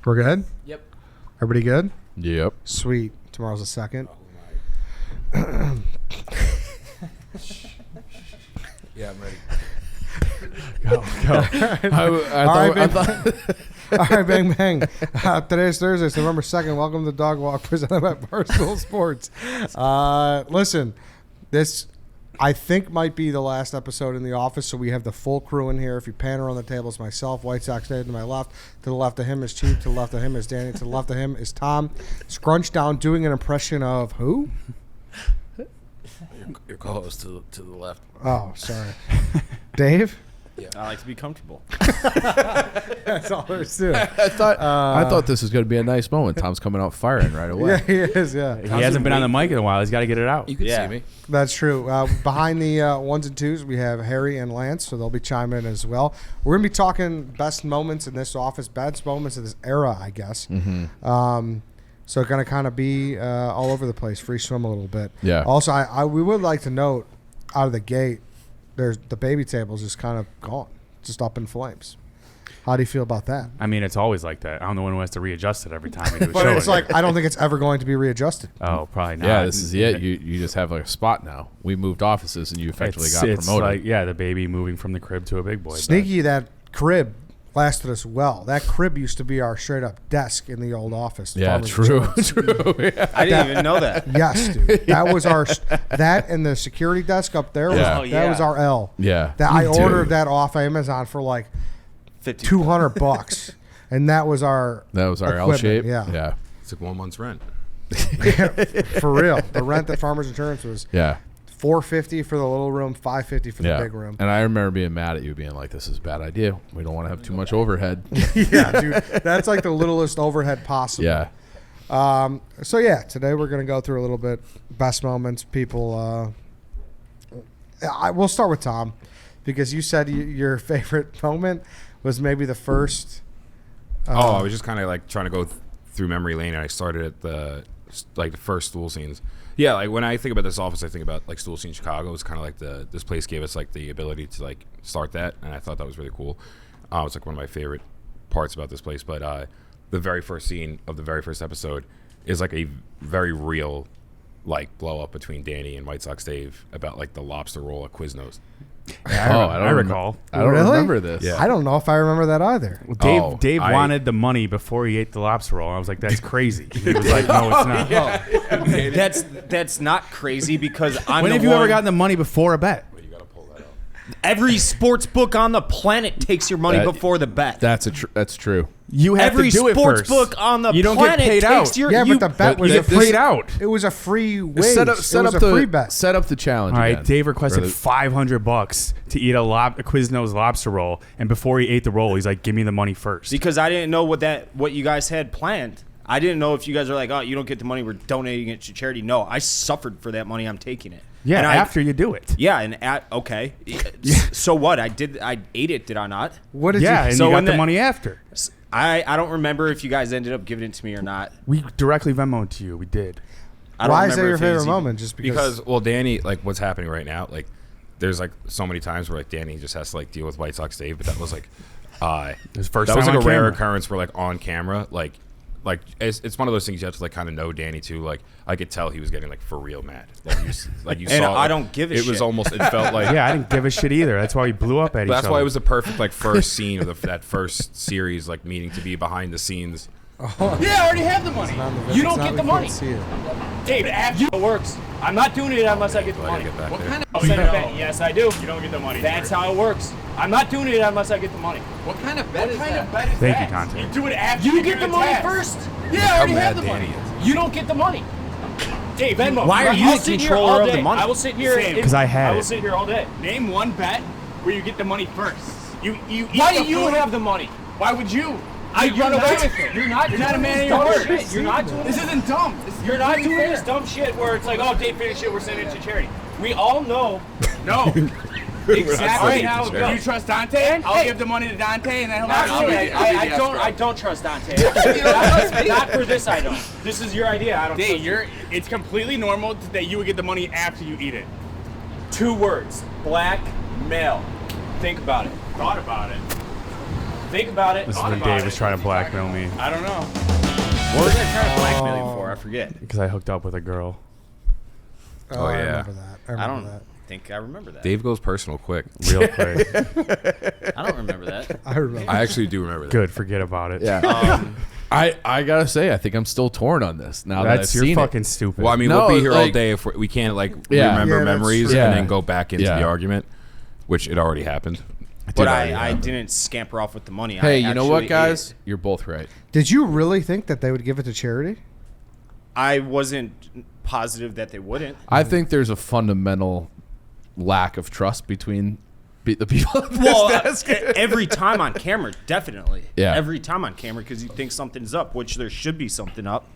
We're good? Yep. Everybody good? Yep. Sweet. Tomorrow's the 2nd. Yeah, I'm ready. Go. All right, bang, bang. Today's Thursday, so November 2nd. Welcome to the Dog Walk presented by Barstool Sports. Listen, this, I think, might be the last episode in the office, so we have the full crew in here. If you pan around the table, it's myself, White Sox Dave to my left. To the left of him is Chief. To the left of him is Danny. To the left of him is Tom. Scrunched down, doing an impression of who? Your co-host to the left. Oh, sorry. Dave? Yeah. I like to be comfortable. That's all there's to it. I thought this was going to be a nice moment. Tom's coming out firing right away. Yeah, he is, yeah. He hasn't been on the mic in a while. He's got to get it out. You can see me. That's true. Behind the ones and twos, we have Harry and Lantz, so they'll be chiming in as well. We're going to be talking best moments in this office, best moments of this era, I guess. Mm-hmm. So it's going to kind of be all over the place, free swim a little bit. Yeah. Also, we would like to note, out of the gate, there's the baby table's just kind of gone, just up in flames. How do you feel about that? I mean, it's always like that. I'm the one who has to readjust it every time we do a But show. it's like, I don't think it's ever going to be readjusted. Oh, probably not. Yeah, this is it. You just have like a spot now. We moved offices and you effectively got it's promoted. like, yeah, the baby moving from the crib to a big boy. Sneaky, that crib lasted us well. That crib used to be our straight up desk in the old office. Yeah, true. Yeah. I didn't even know that. Yes, dude. That was our that and the security desk up there. Yeah. That was our L. Yeah. That I ordered that off Amazon for like $200, and that was our L equipment. shape. Yeah, Yeah. It's like 1 month's rent. for real. The rent at Farmers Insurance was Yeah. $450 for the little room, $550 for the big room. And I remember being mad at you, being like, "This is a bad idea. We don't want to have too much overhead." Yeah, dude. That's like the littlest overhead possible. Yeah. So yeah, today we're gonna go through a little bit best moments. People. We'll start with Tom, because you said your favorite moment was maybe the first. I was just kind of like trying to go through memory lane, and I started at the first stool scenes. Yeah, like when I think about this office, I think about like stool scene Chicago. It's kind of like this place gave us like the ability to like start that, and I thought that was really cool. It's like one of my favorite parts about this place. But the very first scene of the very first episode is like a very real like blow up between Danny and White Sox Dave about like the lobster roll at Quiznos. I recall. I don't Really? remember this. Yeah. I don't know if I remember that either. Well, Dave wanted the money before he ate the lobster roll. I was like, that's crazy. He was like, no, it's not. That's not crazy, because I'm When the have you one. ever gotten the money before a bet? You gotta pull that up. Every sports book on the planet takes your money before the bet. That's true. You have Every to do it sports first. book on the you don't planet get paid takes out. your. Yeah, you, but the bet but was you a get free paid out. It was a free wage. Set it was a free bet. Set up the challenge. All right, again. Dave requested Or the- $500 to eat a Quiznos lobster roll, and before he ate the roll, he's like, "Give me the money first." because I didn't know what you guys had planned. I didn't know if you guys are like, oh, you don't get the money, we're donating it to charity. No, I suffered for that money. I'm taking it. Yeah, And after you do it. Yeah, okay. So what? I ate it. Did I not? What did Yeah, you? and So you got when the the- money after. I don't remember if you guys ended up giving it to me or not. We directly Venmoed to you. We did. I don't Why is that remember your if it was favorite even- moment? Just Because well, Danny, like what's happening right now, like there's like so many times where like Danny just has to like deal with White Sox Dave, but that was like His first that time was like on a rare camera. occurrence where like on camera, like it's one of those things you have to like kind of know Danny too. Like I could tell he was getting like for real mad. Like you And saw. I like, don't give a It shit. was almost. It felt like. Yeah, I didn't give a shit either. That's why we blew up at each That's other. why it was the perfect like first scene of that first series, like meaning to be behind the scenes. Yeah, I already have the money. You don't get the money. Dave, after it works. I'm not doing it unless I get the So I money. gotta get back there. Oh, you bet. Yes, I do. You don't get the money. That's how it works. I'm not doing it unless I get the money. What kind of bet is that? Thank you, Dante. You do it after you get the money first. Yeah, I already have the money. You don't get the money. Dave, Venmo. Why are you I'll the sit here controller all of the day. money? I will sit here. Because I had I will it. sit here all day. Name one bet where you get the money first. Why do you have the money? Why would you? I run away with it. You're not a man of your word. You're not doing this. Isn't dumb. You're not doing this dumb shit where it's like, oh, Dave finished it, we're sending it to charity. We all know. No. Exactly how it goes. You trust Dante? I'll give the money to Dante, and then he'll. I don't trust Dante. Not for this. I don't. This is your idea. I don't. Dave, it's completely normal that you would get the money after you eat it. 2 words: blackmail. Think about it. Thought about it. Think about it. This is when Dave was trying to blackmail me I don't know. What was I trying to blackmail you for? I forget. because I hooked up with a girl. Oh, I yeah. remember that. I I remember don't that. think I remember that. Dave goes personal quick. Real quick. I don't remember that. I remember. I actually do remember that. Good. Forget about it. Yeah. I gotta say, I think I'm still torn on this now that I've That's you're seen fucking it. stupid. Well, I mean, No, we'll be here all like- day if we can't Yeah. remember Yeah, that's memories true. and Yeah. then go back into Yeah. the argument, which it already happened. But already I happened. didn't scamper off with the money. Hey, I you know what, actually guys? ate You're both right. Did you really think that they would give it to charity? it. I wasn't positive that they wouldn't. I think there's a fundamental lack of trust between the people. At this Well, desk. every time on camera, definitely. Yeah. Every time on camera, because you think something's up, which there should be something up.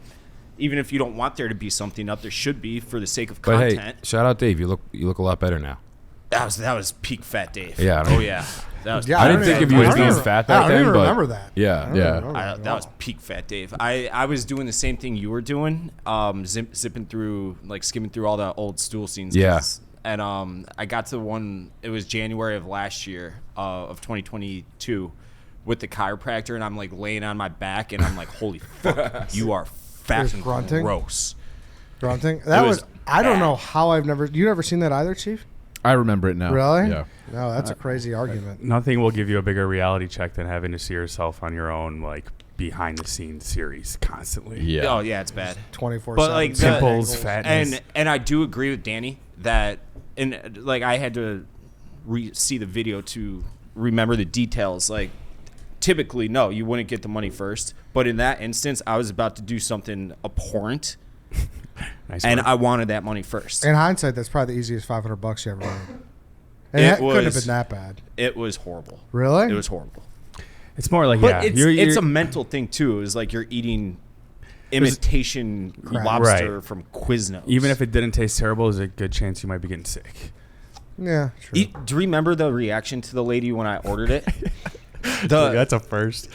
Even if you don't want there to be something up, there should be for the sake of But content. hey, shout out Dave. You look a lot better now. That was peak Fat Dave. Yeah, I don't- Oh yeah. That was. Yeah, I didn't don't think even- of you as I don't being even- fat I back don't then, even but remember that. yeah. I don't Yeah. remember That was peak Fat Dave. I was doing the same thing you were doing, zipping through, like skimming through all the old stool scenes. Yeah. And I got to one. It was January of last year, of 2022, with the chiropractor, and I'm like laying on my back, and I'm like, "Holy fuck, you are fat Just and grunting? gross." Grunting. That was was. I don't bad. know how I've never. You never seen that either, Chief? I remember it now. Really? Yeah. No, that's a crazy argument. Nothing will give you a bigger reality check than having to see yourself on your own, like behind the scenes series constantly. Yeah. Oh yeah, it's bad. 24/7. But like the- Pimples, fatness. And I do agree with Danny that, and like I had to see the video to remember the details. Like typically, no, you wouldn't get the money first. But in that instance, I was about to do something abhorrent, Nice and work. I wanted that money first. In hindsight, that's probably the easiest $500 you ever made. And It it couldn't have was- been that bad. It was horrible. Really? It was horrible. It's more like, But yeah, it's a mental thing too. It was like you're eating imitation Crap. lobster Right. from Quiznos. even if it didn't taste terrible, there's a good chance you might be getting sick. Yeah, true. Do you remember the reaction to the lady when I ordered it? That's a first.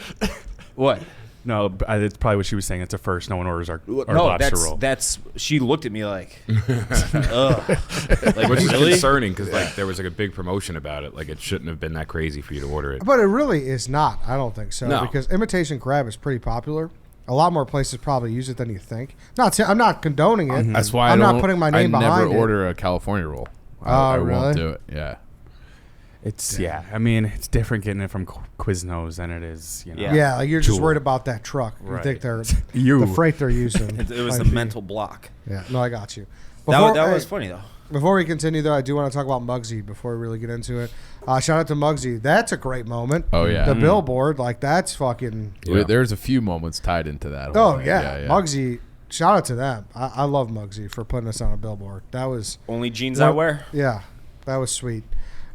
What? No, it's probably what she was saying. It's a first. No one orders our No, lobster roll. that's. She looked at me like, ugh. Like Which is really? concerning because like there was like a big promotion about it. Like it shouldn't have been that crazy for you to order it. But it really is not. I don't think so. No. Because imitation crab is pretty popular. A lot more places probably use it than you think. I'm not condoning it. That's why I'm I not don't- putting my name I behind never it. order a California roll. Oh, I really? won't do it. Yeah. It's I mean, it's different getting it from Quiznos than it is. You know. Yeah, like you're just Jewel. worried about that truck. You Right. think they're You. the freight they're using. It was the might be- mental block. Yeah, no, I got you. That Before- was hey, funny though. Before we continue, though, I do want to talk about Mugsy before we really get into it. Shout out to Mugsy. That's a great moment. Oh, yeah. The billboard, like that's fucking. Yeah. There's a few moments tied into that. Oh whole thing. yeah. Mugsy. Shout out to them. I love Mugsy for putting us on a billboard. That was Only jeans I wear. Yeah, that was sweet.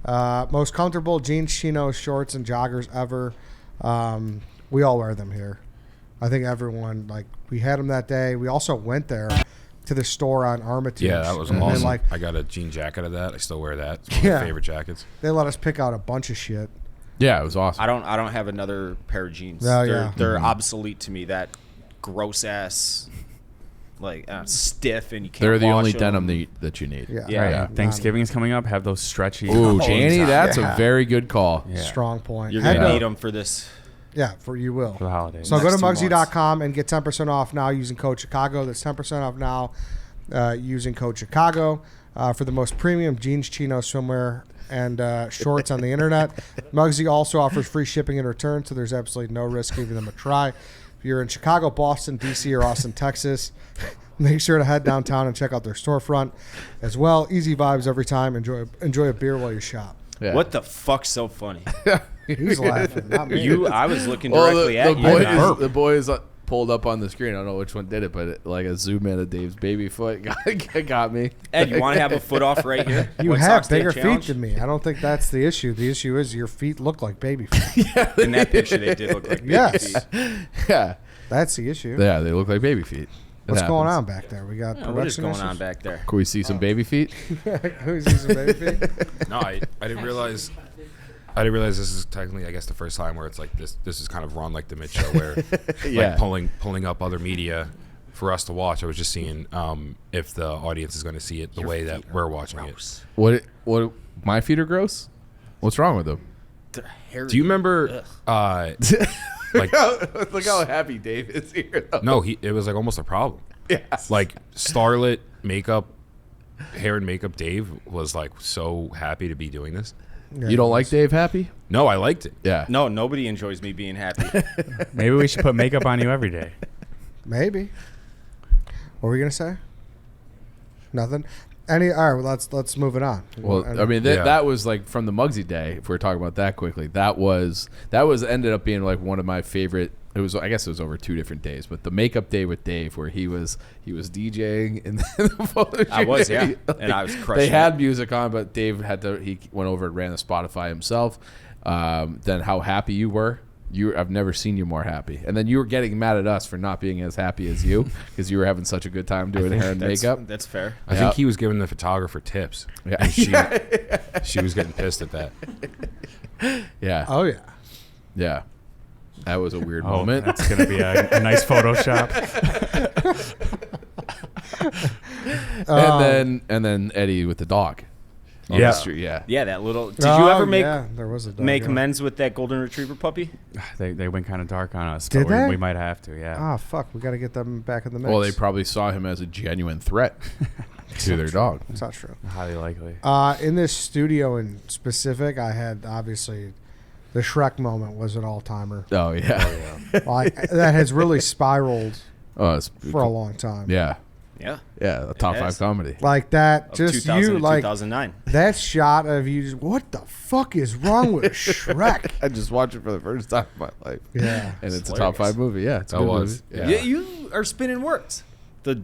Most comfortable jeans, chinos, shorts, and joggers ever. We all wear them here. I think everyone, like, we had them that day. We also went there to the store on Armitage. Yeah, that was and awesome. Like, I got a jean jacket of that. I still wear that. It's one of Yeah. my favorite jackets. they let us pick out a bunch of shit. Yeah, it was awesome. I don't have another pair of jeans. Oh, they're yeah. they're obsolete to me. That gross ass, like stiff, and you can't. They're the wash only them. denim that you need. Yeah. Yeah. Right. Yeah. Thanksgiving is coming up. Have those stretchy. Ooh, jeans Danny, on that's Yeah. a very good call. Yeah. Strong point. You're Had gonna to- need them for this. Yeah, for you will. for the holidays. So go to Next 2 Mugsy.com and get 10% off now using code Chicago. That's 10% off now using code Chicago for the most premium jeans, chino, swimwear, and shorts on the internet. Mugsy also offers free shipping and return, so there's absolutely no risk giving them a try. If you're in Chicago, Boston, D.C., or Austin, Texas, make sure to head downtown and check out their storefront as well. Easy vibes every time. Enjoy a beer while you shop. Yeah. What the fuck's so funny? He's laughing, not me. I was looking Well, directly the at you. boys, and I- the boys pulled up on the screen. I don't know which one did it, but like a zoom in of Dave's baby foot got me. Ed, you want to have a foot off right here? You One have Sox Dave bigger feet challenge? than me. I don't think that's the issue. The issue is your feet look like baby feet. In that picture, they did look like baby Yes. feet. Yeah, That's the issue. yeah, they look like baby feet. It What's going happens. on back there? We got Yeah, what is production going issues? on back there? Can we see some baby feet? Who's using baby feet? No, I didn't realize. I didn't realize this is technically, I guess, the first time where it's like this. This is kind of run like the mid show, where Yeah. like pulling up other media for us to watch. I was just seeing if the audience is going to see it the way that we're watching it. What? My feet are gross. What's wrong with them? Harry. Do you remember? Like, Look how happy Dave is here. Though. no, it was like almost a problem. Yeah. Like starlit makeup, hair and makeup. Dave was like so happy to be doing this. Yeah, You don't like Dave happy? No, I liked it. Yeah. No, nobody enjoys me being happy. Maybe we should put makeup on you every day. Maybe. What were we gonna say? Nothing. All right. Well, let's move it on. Well, I mean, that was like from the Mugsy day. If we're talking about that quickly, that was ended up being like one of my favorite. It was, I guess, it was over 2 different days, but the makeup day with Dave, where he was DJing in the photo shoot. I was, yeah, Like, and I was crushing. They had music on, but Dave he went over and ran the Spotify himself. Then how happy you were. I've never seen you more happy. And then you were getting mad at us for not being as happy as you because you were having such a good time doing hair and makeup. That's fair. I think he was giving the photographer tips. Yeah. And she was getting pissed at that. Yeah. Oh yeah. Yeah. That was a weird moment. That's going to be a nice Photoshop. And then Eddie with the dog. On Yeah. the street, yeah. Yeah, that little. Did you ever make there was a dog, make yeah. amends with that golden retriever puppy? They went kind of dark on us. Did but they? We might have to, yeah. Oh fuck, we got to get them back in the mix. Well, they probably saw him as a genuine threat to their dog. It's not true. Highly likely. In this studio in specific, I had obviously the Shrek moment was an all timer. Oh yeah. That has really spiraled Oh, it's for a long time. Yeah. Yeah. Yeah, a top It 5 has. comedy. Like that, Of just 2000 you to like 2009. that shot of you. Just, what the fuck is wrong with Shrek? I just watched it for the first time in my life. Yeah, And it's a hilarious. top 5 movie. Yeah, it's a It good was. movie. Yeah. You are spinning words. The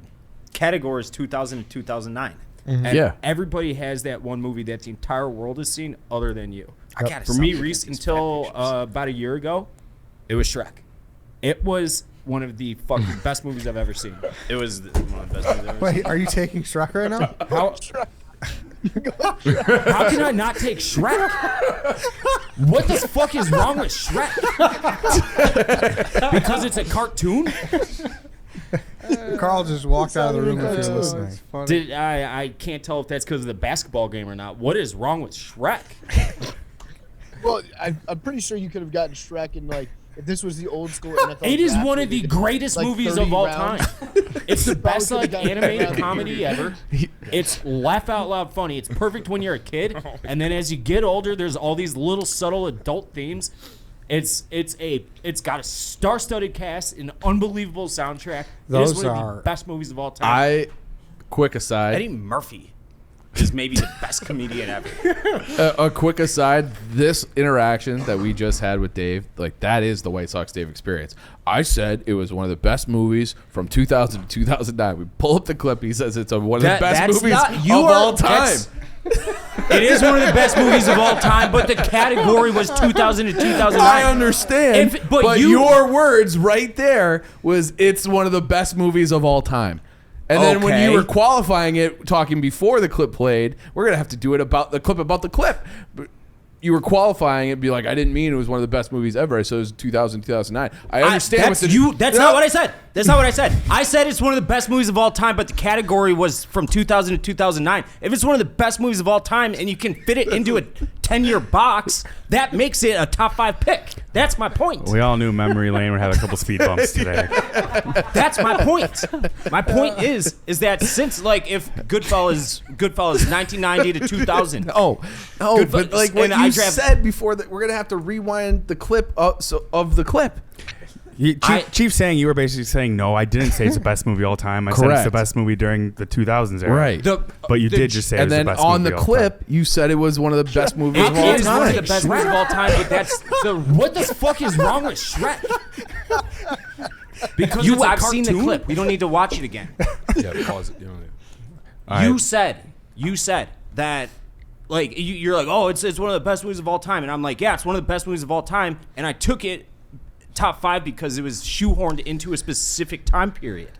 category is 2000 to 2009. Mm-hmm. And Yeah. everybody has that one movie that the entire world has seen other than you. I gotta For me, until about a year ago, it was Shrek. It was one of the fucking best movies I've ever seen. It was one of the best movies I've ever seen. Wait, are you taking Shrek right now? How can I not take Shrek? What the fuck is wrong with Shrek? Because it's a cartoon? Carl just walked out of the room if you're listening. I can't tell if that's because of the basketball game or not. What is wrong with Shrek? Well, I'm pretty sure you could have gotten Shrek in like if this was the old school NFL. It is draft one where of they the did, greatest like, movies 30 of all rounds. time. It's the best Probably like could've done animated it. comedy ever. It's laugh out loud funny. It's perfect when you're a kid, and then as you get older, there's all these little subtle adult themes. It's got a star-studded cast, an unbelievable soundtrack. It is Those one of are- the best movies of all time. Quick aside. Eddie Murphy is maybe the best comedian ever. A quick aside, this interaction that we just had with Dave, like that is the White Sox Dave experience. I said it was one of the best movies from 2000 to 2009. We pull up the clip. He says it's one of the best movies of all time. It is one of the best movies of all time, but the category was 2000 to 2009. I understand, but your words right there was it's one of the best movies of all time. And then when you Okay. were qualifying it, talking before the clip played, we're gonna have to do it about the clip. But you were qualifying it, be like, I didn't mean it was one of the best movies ever. I said it was 2000, 2009. I understand. That's not what I said. That's not what I said. I said it's one of the best movies of all time, but the category was from 2000 to 2009. If it's one of the best movies of all time and you can fit it into a 10-year box, that makes it a top 5 pick. That's my point. We all knew Memory Lane would have a couple speed bumps today. That's my point. My point is that since like if Goodfellas 1990 to 2000. Oh, Good but fu- like what and you I draft- said before that, we're gonna have to rewind the clip of the clip. Chief saying you were basically saying, no, I didn't say it's the best movie of all time. I said it's the Correct. best movie during the 2000s era. Right. But you did just say it And was then the best on movie the of all clip, time. you said it was one of the best movies of all It is one of the time. best movies of all time, but that's the what the fuck is wrong with Shrek? Because I've seen the clip. We don't need to watch it again. Yeah, pause it. All You right. said that like you're like, oh, it's one of the best movies of all time, and I'm like, yeah, it's one of the best movies of all time, and I took it top 5 because it was shoehorned into a specific time period.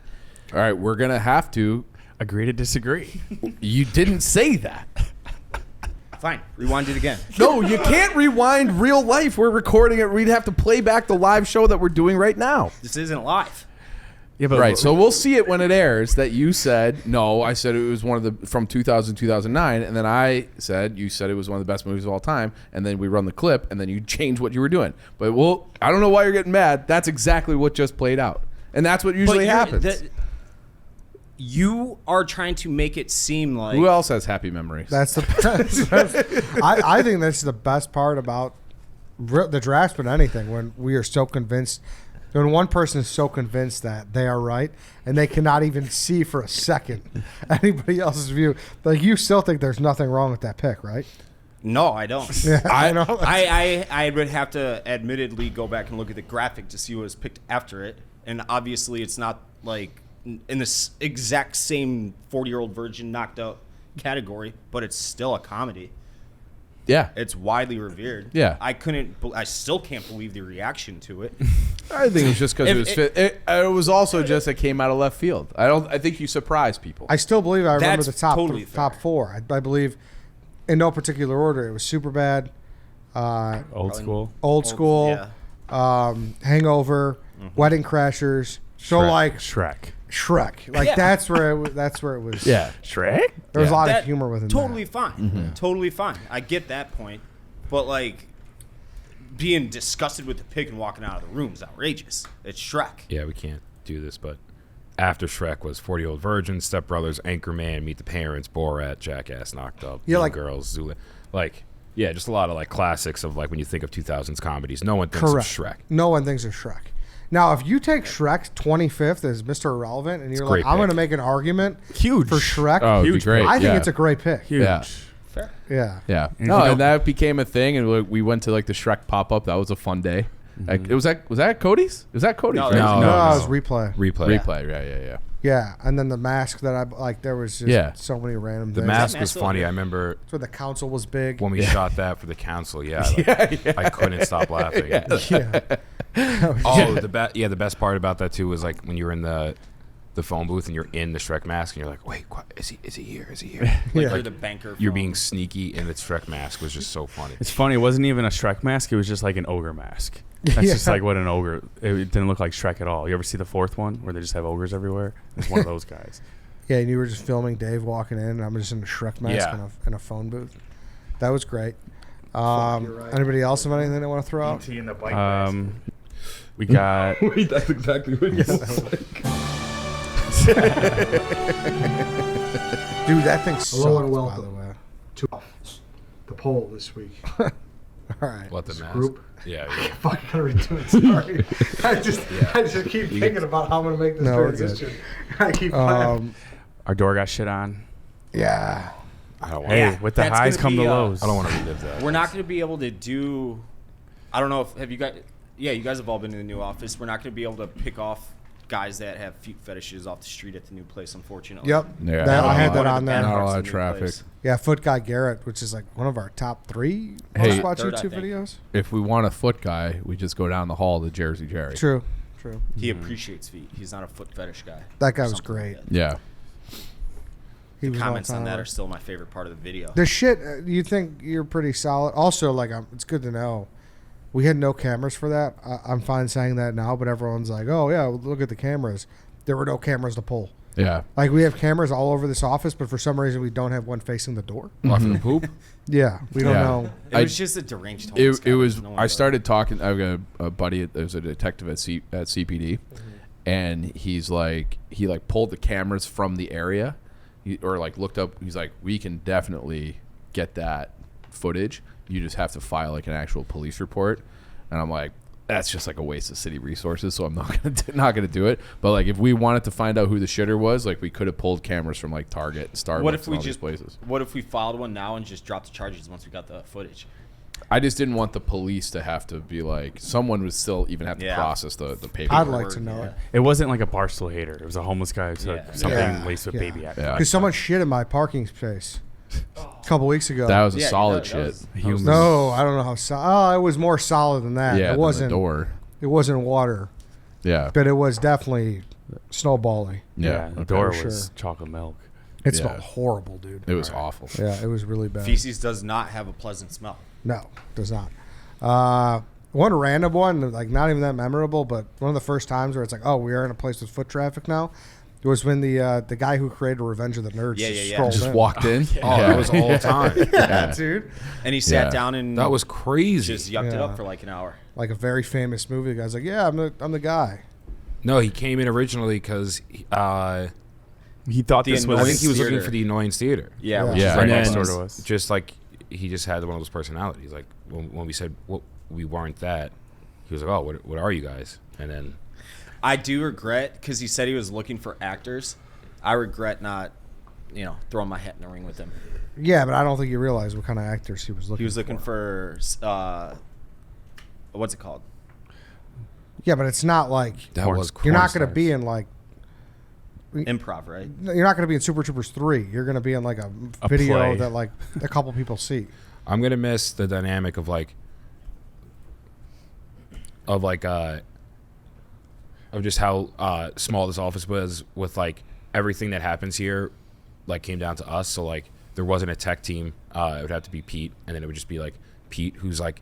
All right, we're gonna have to. Agree to disagree. You didn't say that. Fine, rewind it again. No, you can't rewind real life. We're recording it. We'd have to play back the live show that we're doing right now. This isn't live. Yeah, but Right, so we'll see it when it airs that you said, no, I said it was one of the, from 2000, 2009, and then I said, you said it was one of the best movies of all time, and then we run the clip, and then you change what you were doing. But I don't know why you're getting mad. That's exactly what just played out. And that's what usually happens. You are trying to make it seem like... Who else has happy memories? That's the best. I think that's the best part about the drafts, but anything, when we are so convinced, when one person is so convinced that they are right and they cannot even see for a second anybody else's view. Like, you still think there's nothing wrong with that pick, right? No, I don't. Yeah, I know. I would have to admittedly go back and look at the graphic to see what was picked after it. And obviously it's not like in this exact same 40-year-old virgin knocked out category, but it's still a comedy. Yeah. It's widely revered. Yeah. I still can't believe the reaction to it. I think it was just because it was fit. It was also just it came out of left field. I think you surprised people. I still believe I remember That's the top totally top fair. four. I believe, in no particular order, it was Superbad, old school. Old School, Yeah. Hangover, Wedding Crashers. So like Shrek. Like Yeah. that's where it was. Yeah. Shrek? There was a lot of That- humor within Totally that. fine. Totally fine. I get that point. But, like, being disgusted with the pick and walking out of the room is outrageous. It's Shrek. Yeah, we can't do this, but after Shrek was 40-Year-Old Virgin, Step Brothers, Anchorman, Meet the Parents, Borat, Jackass, Knocked Up, Yeah, Mean like- Girls, Zulu. Like, yeah, just a lot of, like, classics of, like, when you think of 2000s comedies. No one thinks Correct. of Shrek. No one thinks of Shrek. Now, if you take Shrek 25th as Mr. Irrelevant and you're a like, great I'm going to pick. make an argument Huge. for Shrek, Oh, it'd be Huge great. I think yeah. it's a great pick. Huge. Yeah. Fair. Yeah. Yeah. And No, if you and that became a thing, and we went to like the Shrek pop up. That was a fun day. Like, was that Cody's? Was that Cody's? No, right? that was- No, no. it was replay. Replay. Replay. Yeah. Yeah, and then the mask that I like, there was just Yeah. so many random The things. mask mask was still funny. good? I remember That's where the council was big. when we shot that for the council. Yeah, like, I couldn't stop laughing. yeah. Oh, the best part about that too was like when you were in the phone booth and you're in the Shrek mask and you're like, wait, is he here? Is he here? Like, Yeah. you're the banker. You're from- being sneaky in the Shrek mask was just so funny. It's funny. It wasn't even a Shrek mask. It was just like an ogre mask. That's just Yeah. like what an ogre. It didn't look like Shrek at all. You ever see the fourth one where they just have ogres everywhere? It's one of those guys. Yeah, and you were just filming Dave walking in, and I'm just in a Shrek mask Yeah. in a phone booth. That was great. Anybody else have anything they want to throw out? We got Wait, that's exactly what you Dude, that thing sucked, Hello and by welcome. the way. to the poll this week. All right. What the mask? Group. Yeah. Fucking gotta redo it. Sorry. I just keep thinking about how I'm gonna make this No, we're good. transition. I keep laughing. our door got shit on. Yeah. I don't want. Hey, Yeah, with the that's highs gonna come the be, lows. I don't want to relive that. We're not going to be able to do. I don't know if have you guys. Yeah, you guys have all been in the new office. We're not going to be able to pick off guys that have feet fetishes off the street at the new place. Unfortunately. Yep. Yeah. That, I had One that of on the there. bad Not a parts lot the of new traffic. place. Yeah, Foot Guy Garrett, which is like one of our top 3 Hey. most watched Third, I YouTube think. videos. If we want a foot guy, we just go down the hall to Jersey Jerry. True. He appreciates feet. He's not a foot fetish guy. That guy was Something like great. that. Yeah. He was Comments all on that time. are still my favorite part of the video. The shit, you think you're pretty solid. Also, like, it's good to know. We had no cameras for that. I'm fine saying that now, but everyone's like, oh, yeah, look at the cameras. There were no cameras to pull. Yeah. Like, we have cameras all over this office, but for some reason we don't have one facing the door. Off the poop. Yeah, we don't Yeah. know. It was just a deranged homeless guy. It was. No one I knows. started talking. I've got a buddy. There's a detective at CPD, and he's like, he like pulled the cameras from the area, or like looked up. He's like, we can definitely get that footage. You just have to file like an actual police report. And I'm like, that's just like a waste of city resources. So I'm not gonna do it. But like, if we wanted to find out who the shitter was, like we could have pulled cameras from like Target, Starbucks, What if we and all these just places. What if we filed one now and just dropped the charges once we got the footage? I just didn't want the police to have to be like, someone would still even have to Yeah. process the paperwork. I'd like to know it. It wasn't like a Barstool hater. It was a homeless guy who took Yeah. something Yeah. laced with Yeah. baby acid. Yeah. Because someone shit in my parking space a couple weeks ago. That was a Yeah, solid that shit. was- Human. No, I don't know how solid. Oh, it was more solid than that. Yeah, it wasn't. the door. It wasn't water, Yeah. but it was definitely snowbally. Yeah, the okay. door For was sure. chocolate milk. It Yeah. smelled horrible, dude. It was awful. Yeah, it was really bad. Feces does not have a pleasant smell. No, does not. One random one, like not even that memorable, but one of the first times where it's like, oh, we are in a place with foot traffic now. It was when the guy who created Revenge of the Nerds strolled just in. walked in. Oh, that was all the time. Yeah, dude. And he sat down and That was crazy. just yucked it Yeah. up for like an hour. Like a very famous movie. The guy's like, yeah, I'm the guy. No, he came in originally because He thought The this I was. think he was looking Theater. for the Annoyance Theater. Yeah, Yeah. which is Yeah. right And next then door to to us. just like he just had one of those personalities. Like when we said we weren't that, he was like, "Oh, what are you guys?" And then I do regret because he said he was looking for actors. I regret not, throwing my hat in the ring with him. Yeah, but I don't think you realize what kind of actors he was looking for. He was looking for what's it called? Yeah, but it's not like that was you're not going to cornstarch. be in like Improv, right? you're not going to be in Super Troopers 3. You're going to be in like a video play. that like a couple people see. I'm gonna miss the dynamic of just how small this office was with like everything that happens here, like came down to us. So like there wasn't a tech team. It would have to be Pete, and then it would just be like Pete, who's like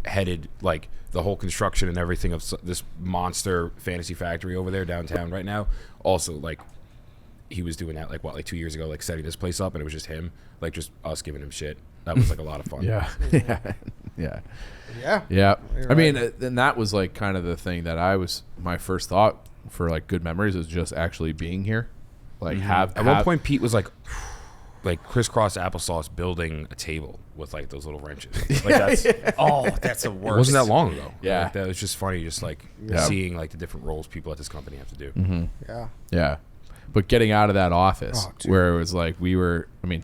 headed like the whole construction and everything of this monster fantasy factory over there downtown right now. Also, like he was doing that like 2 years ago, like setting this place up, and it was just him, like just us giving him shit. That was like a lot of fun. Yeah. Yeah. Yeah. Yeah. You're I mean, right. and that was like kind of the thing that my first thought for like good memories is just actually being here. Like At one point, Pete was like crisscross applesauce building a table with like those little wrenches. Like that's That's the it worst. wasn't that long ago. Yeah. Like, that was just funny, just like Yeah. seeing like the different roles people at this company have to do. Yeah. Yeah. But getting out of that office Oh, dude. where it was like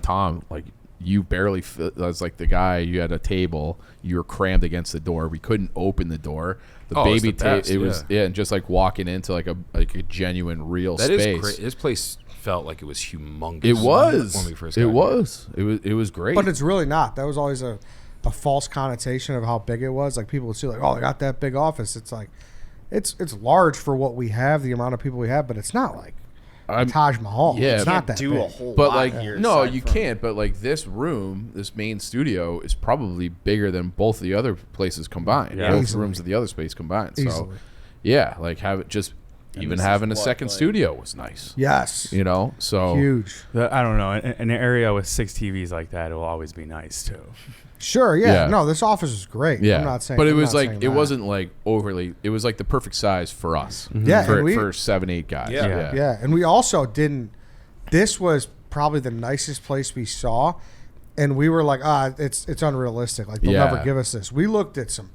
Tom, like you barely fit. I was like the guy, you had a table, you were crammed against the door. We couldn't open the door. The Oh, it was baby the best, it was and just like walking into like a genuine real That space. is great. This place felt like it was humongous. It was. when we first. It got was. It was great. But it's really not. That was always a false connotation of how big it was. Like people would see like, oh, they got that big office. It's like it's large for what we have, the amount of people we have, but it's not like Taj Mahal. yeah, it's but- not that do big. a whole But lot like, here. no, aside you from- can't. But like this room, this main studio is probably bigger than both the other places combined. Yeah. Both Easily. rooms of the other space combined. So, Easily. yeah, like have it just even this is having a what, second like- studio was nice. Yes. You know, so Huge. I don't know. An area with 6 TVs like that will always be nice too. Sure, yeah. Yeah. No, this office is great. yeah. I'm not saying but it I'm was not like saying it that. wasn't like overly. It was like the perfect size for us. Yeah, for, and we- for 7-8 guys. Yeah. Yeah, and we also didn't. This was probably the nicest place we saw, and we were like, it's unrealistic. Like they'll Yeah. never give us this. We looked at some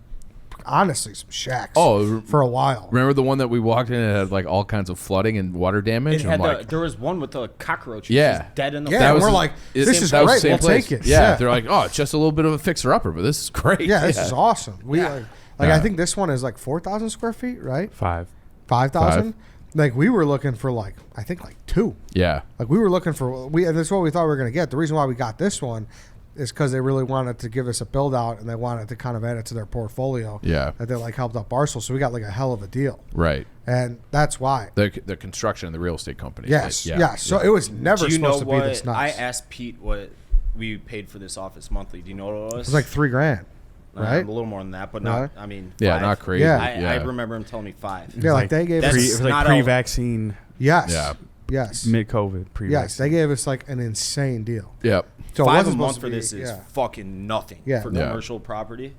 shacks. Oh, for a while. Remember the one that we walked in and had like all kinds of flooding and water damage? It I'm had like, there was one with the cockroach. Yeah. Just dead in the Yeah, that and was we're the- like, it- this is that was the great. same We'll place. take it. Yeah, they're like, oh, it's just a little bit of a fixer upper, but this is great. Yeah, this is awesome. We like Yeah. I think this one is like 4,000 square feet, right? 5. 5,000. Like we were looking for like I think like 2. Yeah. Like we were looking for and that's what we thought we were going to get. The reason why we got this one is because they really wanted to give us a build out and they wanted to kind of add it to their portfolio. Yeah. That they like helped out Barstool, so we got like a hell of a deal, Right. and that's why. The construction and the real estate company. Yes, Yeah. yes. So it was never Do you know supposed to be what? this nice. I asked Pete what we paid for this office monthly. Do you know what it was? It was like $3,000, right? A little more than that, but not. Right. I mean, Yeah, 5. not crazy. Yeah. I remember him telling me 5. Yeah, like they gave That's- us. It was like not a- pre-vaccine, Yes. Yeah. Yes. mid-COVID, pre-vaccine. Yes, they gave us like an insane deal. Yep. So it 5 a wasn't month supposed for to be- this is yeah. fucking nothing Yeah. for Yeah. commercial property.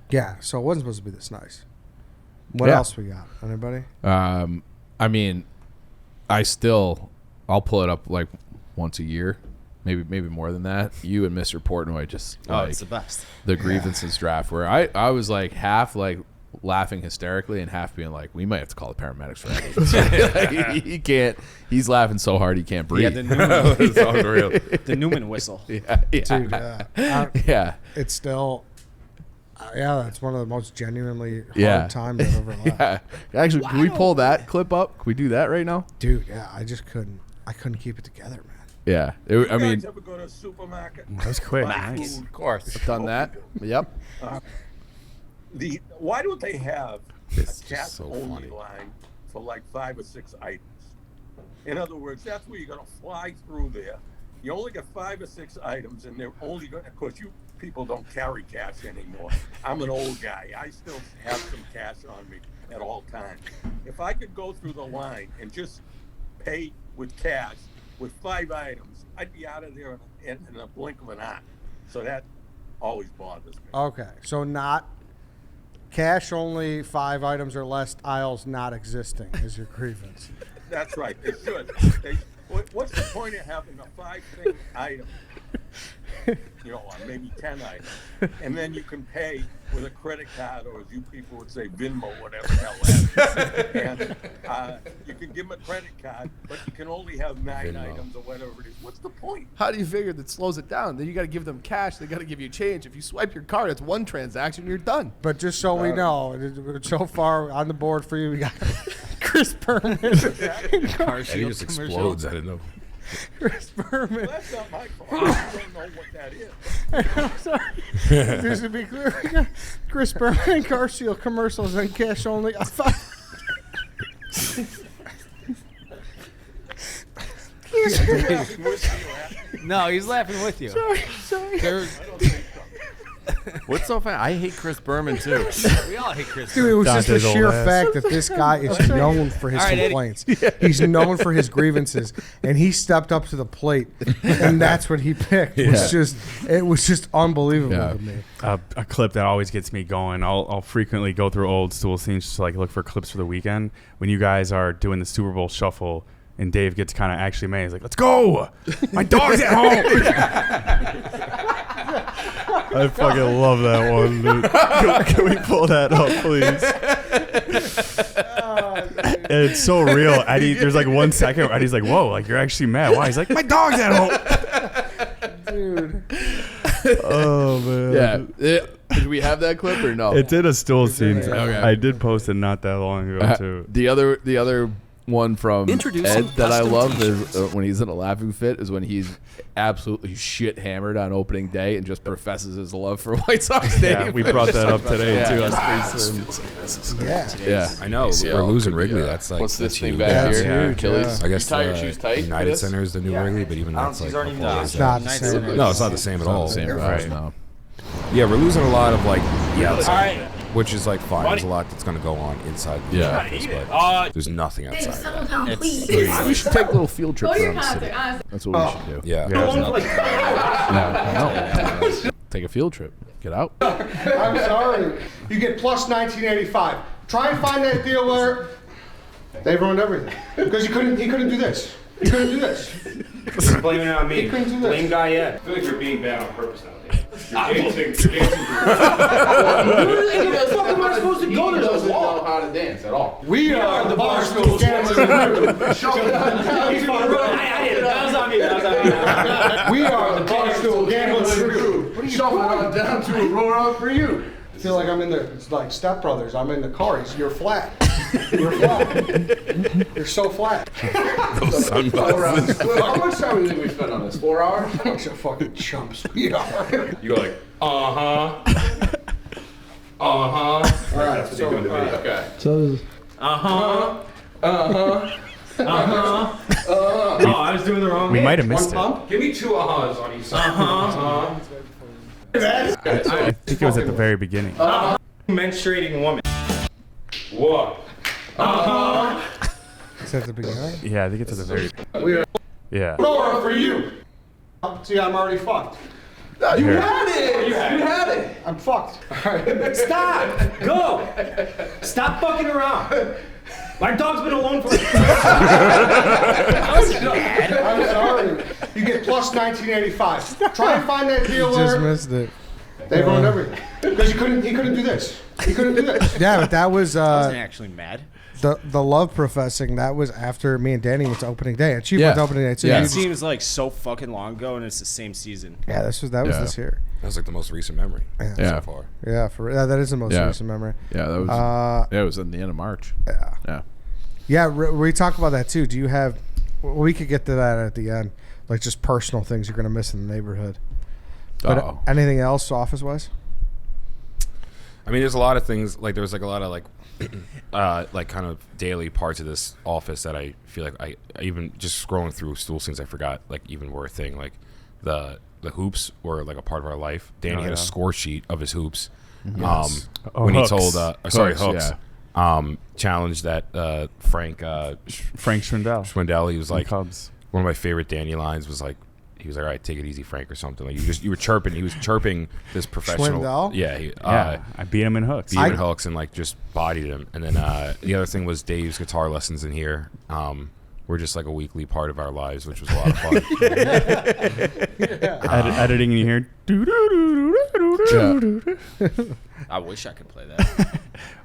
Yeah, so it wasn't supposed to be this nice. What Yeah. else we got? Anybody? I mean, I'll pull it up like once a year, maybe more than that. You and Mr. Portnoy just Oh, like it's the best. the grievances draft where I was like half like laughing hysterically and half being like, we might have to call the paramedics for that. Like, he can't. He's laughing so hard he can't breathe. Yeah, the Newman, It's unreal. the Newman whistle. Yeah. Dude, I- Yeah. it's still, that's one of the most genuinely hard Yeah. times I've ever laughed. Yeah. Actually, can we pull that clip up? Can we do that right now? Dude, yeah, I just couldn't. I couldn't keep it together, man. Yeah. I mean, ever go to a supermarket? That was quick. Buy Nice. food? Of course. done that. Yep. Why don't they have It's a just cat so only funny. line for like 5 or 6 items? In other words, that's where you're gonna fly through there. You only get 5 or 6 items, and they're only going to, of course, you people don't carry cash anymore. I'm an old guy. I still have some cash on me at all times. If I could go through the line and just pay with cash with 5 items, I'd be out of there in a blink of an eye. So that always bothers me. Okay, so not cash only, 5 items or less, aisles not existing is your grievance. That's right. They should. What's the point of having a 5-thing item? Or maybe 10 items, and then you can pay with a credit card, or as you people would say, Venmo, whatever the hell that is. And you can give them a credit card, but you can only have 9 items or whatever it is. What's the point? How do you figure that slows it down? Then you got to give them cash. They got to give you change. If you swipe your card, it's one transaction. You're done. But just so we know, so far on the board for you, we got Chris Berman. And he just explodes out of nowhere. Chris Berman. Well, that's not my fault. I don't know what that is. I'm sorry. Just to be clear, we got Chris Berman, Car Seal commercials and cash only. No, he's laughing with you. Sorry. What's so funny? I hate Chris Berman too. We all hate Chris. Dude, it was just the Dante's sheer old ass. fact that this guy is known for his All right, Eddie. complaints. He's known for his grievances, and he stepped up to the plate, and that's what he picked. It was just unbelievable to me. A clip that always gets me going. I'll frequently go through old stool scenes just to look for clips for the weekend. When you guys are doing the Super Bowl shuffle, and Dave gets kind of actually mad. He's like, "Let's go! My dog's at home." I fucking love that one, dude. Can we pull that up, please? And it's so real. Eddie, there's 1 second where Eddie's like, "Whoa, you're actually mad." Why? He's like, "My dog's at home." Dude. Oh man. Yeah. Did we have that clip or no? It's in a stool scene. Okay. I did post it not that long ago too. The other one from Introducing Ed that I custom love is when he's in a laughing fit is when he's absolutely shit hammered on opening day and just professes his love for White Sox Dave. Yeah, we brought that up today Yeah. too. Yeah. I know. We're losing Wrigley. That's like What's this that's thing huge. back That's here? huge, Achilles. yeah. I guess You tie your shoes tight for United this? Center is the new Wrigley, but even that's like It's not the same. no, it's not the same at all. Same Right. no. Yeah, we're losing a lot of the outside, All right. which is fine. There's a lot that's going to go on inside the Yeah. office, but there's nothing outside of that. We should take a little field trip Go to your around the city. concert, honestly. That's what we should do. Yeah. No. Take a field trip. Get out. I'm sorry. You get plus 1985. Try and find that deal where they ruined everything because he couldn't do this. He couldn't do this. Blaming it on me. He couldn't do this. Blame guy yet. I feel like you're being bad on purpose now, Dave. Where the fuck am I supposed to go? There's a wall. How to dance at all. We are the Barstool Sports. That was on me. That was on me. We are the Barstool Gambling Crew. What are you Shuffling on down to Aurora for you. I feel like I'm in the, it's like Step Brothers. I'm in the car. You're flat. You're flat. You're so flat. Those sunglasses. How much time do you think we spent on this? 4 hours? How much of fucking chumps we are. You go like, All right. So, Okay. Oh, I was doing the wrong We thing. might have missed it. pump. Give me 2 ahas on each side. I think it was at the very beginning. Menstruating woman. What? Is that the beginning? Yeah, I think it's at the very. We are Yeah. Nora for you. See, I'm already fucked. You Here. had it! You had it! I'm fucked. All right. Stop! Go! Stop fucking around. My dog's been alone for. I'm sorry. You get plus 1985. Try and find that deal Just where missed it. they ruined everything because he couldn't do this. He couldn't do this. Yeah, but that was I wasn't actually mad. the love professing. That was after me and Danny went to opening day. And Chief Yeah. went to opening day too. Yeah. You It just- seems like so fucking long ago, and it's the same season. yeah, that was Yeah. this year. that was like the most recent memory Yeah. so far. Yeah, that is the most Yeah. recent memory. Yeah, that was. Uh, It was in the end of March. yeah. Yeah. Yeah, we talk about that too. Do you have? We could get to that at the end, like just personal things you're gonna miss in the neighborhood. But Uh-oh. anything else, office wise? I mean, there's a lot of things. Like there was like a lot of like kind of daily parts of this office that I feel like I even just scrolling through stool scenes I forgot like even were a thing. Like the the hoops were like a part of our life. Danny had a score sheet of his hoops. Yes. When Hooks. he told Hooks. Yeah. Challenged that Frank Schwindel. He was like, Cubs. one of my favorite Danny lines was like, he was like, all right, take it easy, Frank, or something. Like you were chirping. He was chirping this professional. Schwindel? Yeah. I beat him in hooks. Beat him in hooks and like just bodied him. And then the other thing was Dave's guitar lessons in here. Were just like a weekly part of our lives, which was a lot of fun. Editing in here. I wish I could play that.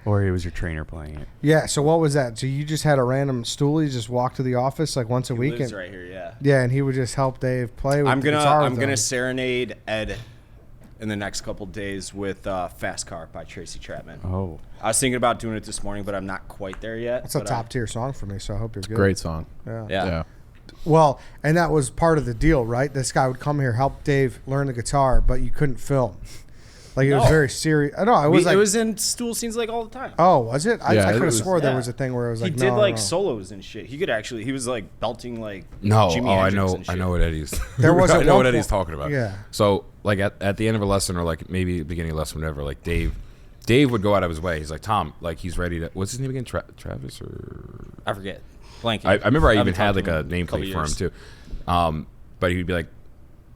Or he was your trainer playing it. Yeah. So what was that? So you just had a random stool? You just walk to the office like once a He week? lives right here, yeah. Yeah, and he would just help Dave play with the guitar. I'm with gonna him. serenade Ed in the next couple days with Fast Car by Tracy Chapman. Oh. I was thinking about doing it this morning, but I'm not quite there yet. That's a but, top tier song for me, so I hope you're good. Great song. Yeah. Yeah. Well, and that was part of the deal, right? This guy would come here, help Dave learn the guitar, but you couldn't film. Like it was No. very serious. I know it was like it was in stool scenes like all the time. Oh, was it? I Yeah, could it have was- swore there yeah. was a thing where it was like He did no, like no. solos and shit. He was like belting like No, Jimi I Hendrix know, and I shit. know what Eddie's. There was I a know one what Eddie's point- talking about. Yeah. So like at the end of a lesson or like maybe the beginning of a lesson, whatever. Like Dave would go out of his way. He's like, Tom, like he's ready to. What's his name again? Travis or I forget. Blanking. I remember I haven't even had talked like to him a in couple nameplate for him years. too. But he'd be like,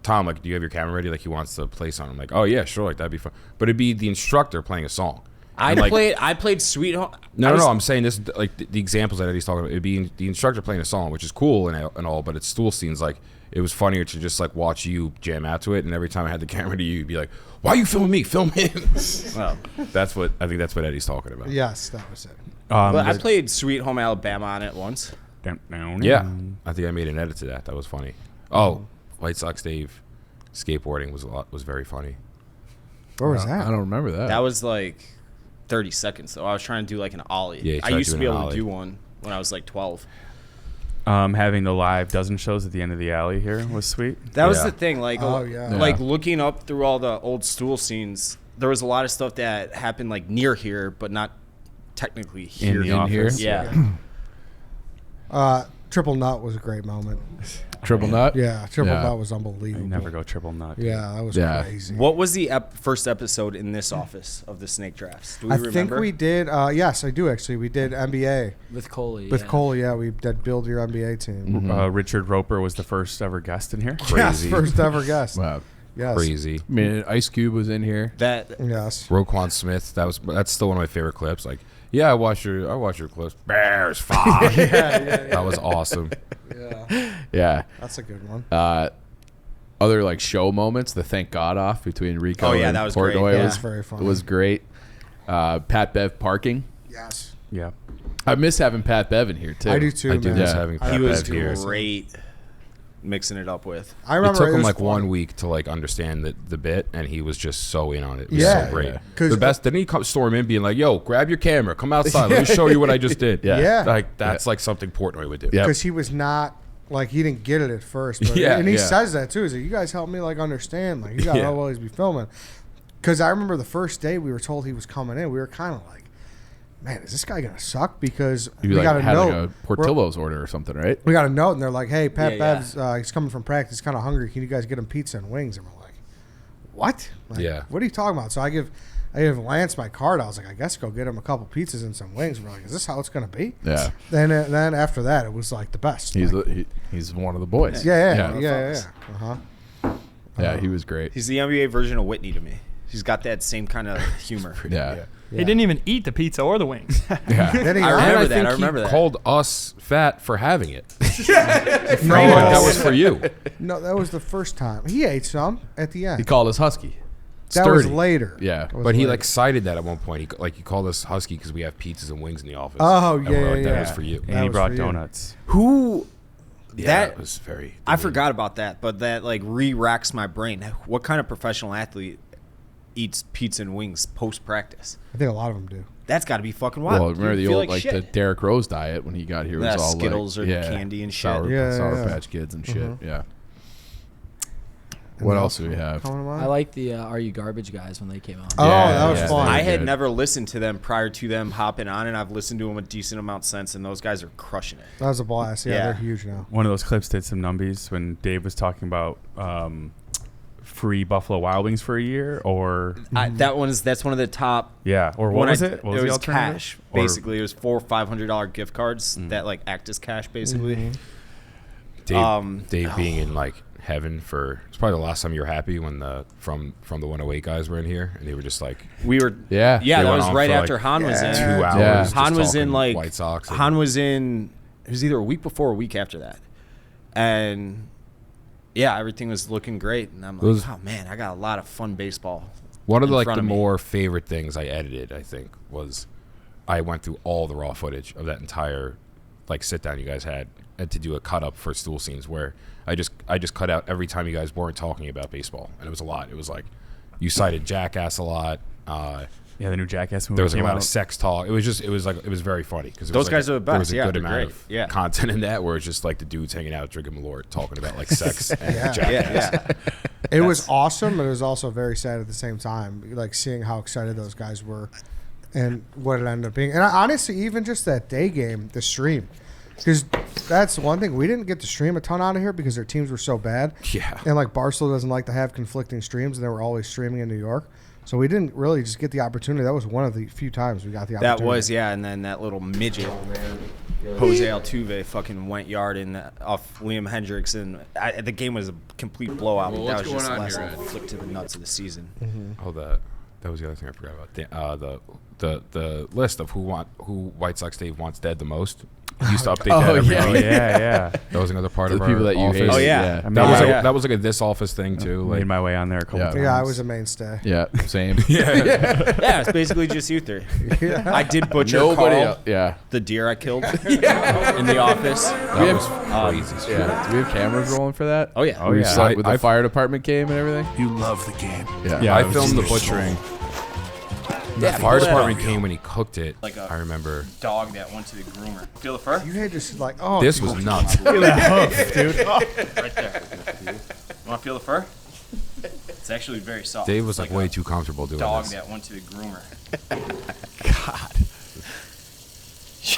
Tom, like, do you have your camera ready? Like he wants to play something. I'm like, oh yeah, sure, like that'd be fun. But it'd be the instructor playing a song. I And, like, played Sweet Home. No, I'm saying this like the examples that Eddie's talking about. It'd be the instructor playing a song, which is cool and all, but it's stool scenes. Like it was funnier to just like watch you jam out to it, and every time I had the camera to you, you'd be like, "Why are you filming me? Film him." Well, That's what Eddie's talking about. Yes, that was it. but I played Sweet Home Alabama on it once. Yeah, I think I made an edit to that. That was funny. Oh, White Sox Dave skateboarding was very funny. Where was that? I don't remember that. That was like 30 seconds though. I was trying to do like an ollie. Yeah, you I tried used to be doing able an to do ollie. one when I was like 12. Having the live dozen shows at the end of the alley here was sweet. That was Yeah. the thing. Like, Oh, yeah. like looking up through all the old stool scenes, there was a lot of stuff that happened like near here, but not technically here. the office. Yeah. Triple Nut was a great moment. Triple Nut. Yeah, Triple Yeah. Nut was I unbelievable. never go triple nut. Yeah, that was Yeah. crazy. What was the first episode in this office of the snake drafts? Do we I remember? think we did. Yes, I do actually. We did NBA With Coley. with yeah. Cole. Yeah, we did build your NBA team. Richard Roper was the first ever guest in here. Yes, Crazy. first ever guest. Wow. Yes, Crazy. I mean, Ice Cube was in here. that. yes. Roquan Smith. That's still one of my favorite clips. Like, yeah, I watch your clips. Bears 5. That was awesome. Yeah, Yeah. that's a good one. Other like show moments. The Thank God off between Rico Oh, yeah, and that was great. Portnoy Yeah, was it's very funny. was great. Pat Bev parking. Yes, Yeah. I miss having Pat Bev in here too. I do too. I do man. miss Yeah. having He Pat was Bev here. great mixing it up with. I It remember took him was like funny. 1 week to like understand the bit, and he was just so in on it. It was Yeah, so great. yeah. 'Cause- The best. Didn't he come storm in being like, "Yo, grab your camera, come outside, let me show you what I just did." Yeah. Yeah. like that's like something Portnoy would do. Yeah. because he was not like he didn't get it at first. But Yeah, and he yeah. says that too. He's like, "You guys help me like understand. Like you gotta Yeah. always be filming." Because I remember the first day we were told he was coming in, we were kind of like, "Man, is this guy gonna suck?" Because You we like got a had note. like a Portillo's order or something, right? We got a note, and they're like, "Hey, Pat Yeah, Bev's he's coming from practice, kind of hungry. Can you guys get him pizza and wings?" And we're like, "What? Like, Yeah. What are you talking about?" So I give Lance my card. I was like, "I guess go get him a couple pizzas and some wings." We're like, "Is this how it's gonna be?" Yeah. Then after that, it was like the best. He's Like, he's one of the boys. yeah. Yeah, he was great. He's the NBA version of Whitney to me. He's got that same kind of humor. Yeah. He didn't even eat the pizza or the wings. Yeah. Then he I And remember I that. think I remember he that. called us fat for having it. no, That was for you. no, that was the first time he ate some at the end. He called us Husky. that was Sturdy. later. Yeah. That was But he later. like cited that at one point. He called us husky because we have pizzas and wings in the office. Oh, And yeah, we're like, yeah, that yeah. was for you. And That he was brought for you. donuts. Who? Yeah, that was very. I forgot about that, but that like re-racks my brain. What kind of professional athlete eats pizza and wings post practice? I think a lot of them do. That's got to be fucking wild. Well, remember You the feel old like the shit. Derrick Rose diet when he got here Yeah, was all Skittles like, or yeah, candy and shit. Sour, Yeah, Sour yeah. Patch Kids and shit. Yeah. And What that- else do we have? Coming to mind? I like the Are You Garbage guys when they came on. Oh, Yeah, that was yeah, fun. they- I had good. never listened to them prior to them hopping on, and I've listened to them a decent amount since, and those guys are crushing it. That was a blast. Yeah, Yeah. they're huge now. One of those clips did some numbies when Dave was talking about free Buffalo Wild Wings for a year, or that's one of the top. Yeah, or what was it? What was it the was alternative? cash. Basically, it was $400 or $500 gift cards that like act as cash, basically. Dave being in like heaven for it's probably the last time you were happy when the from the 108 guys were in here and they were just like that was right after Han was in 2 hours. Han was in like White Sox. Han was in. It was either a week before or a week after that, and everything was looking great. And I'm like, oh man, I got a lot of fun baseball. One of the more favorite things I edited, I think, was I went through all the raw footage of that entire like sit down you guys had and to do a cut up for stool scenes where I just cut out every time you guys weren't talking about baseball, and it was a lot. It was like you cited Jackass a lot. The new Jackass movie. There was like came a lot out. of sex talk. It was very funny because Those guys are the best. There was a good they're amount great. of content in that where it's just like the dudes hanging out drinking Malort talking about like sex and Jackass. It was awesome, but it was also very sad at the same time, like seeing how excited those guys were and what it ended up being. And honestly, even just that day game, the stream, because that's one thing. We didn't get to stream a ton out of here because their teams were so bad. Yeah. And like Barstool doesn't like to have conflicting streams, and they were always streaming in New York. So we didn't really just get the opportunity. That was one of the few times we got the opportunity. That was, and then that little midget, Jose Altuve, fucking went yard off Liam Hendricks, and the game was a complete blowout. Well, that what's was just the going on last here, little flick to the nuts of the season. Mm-hmm. Oh, that was the other thing I forgot about. The list of who White Sox Dave wants dead the most. He used to update that every week. Yeah. That was another part The of people our that you office. hate. Oh, yeah. That was like a this office thing too. Made my way on there a couple times. Yeah, I was a mainstay. Yeah, same. Yeah, it's basically just you three. I did butcher Carl, the deer I killed in the office. That was crazy. Yeah. Do we have cameras rolling for that? Oh, yeah. With the fire department came and everything? You love the game. Yeah. I filmed the butchering. The fire department came when he cooked it. Like I remember. Dog that went to the groomer. Feel the fur? You had just like, oh. This was nuts. Feel that hoof, dude. Right there. You want to feel the fur? It's actually very soft. Dave was It's like way a too comfortable doing dog this. that went to the groomer. God.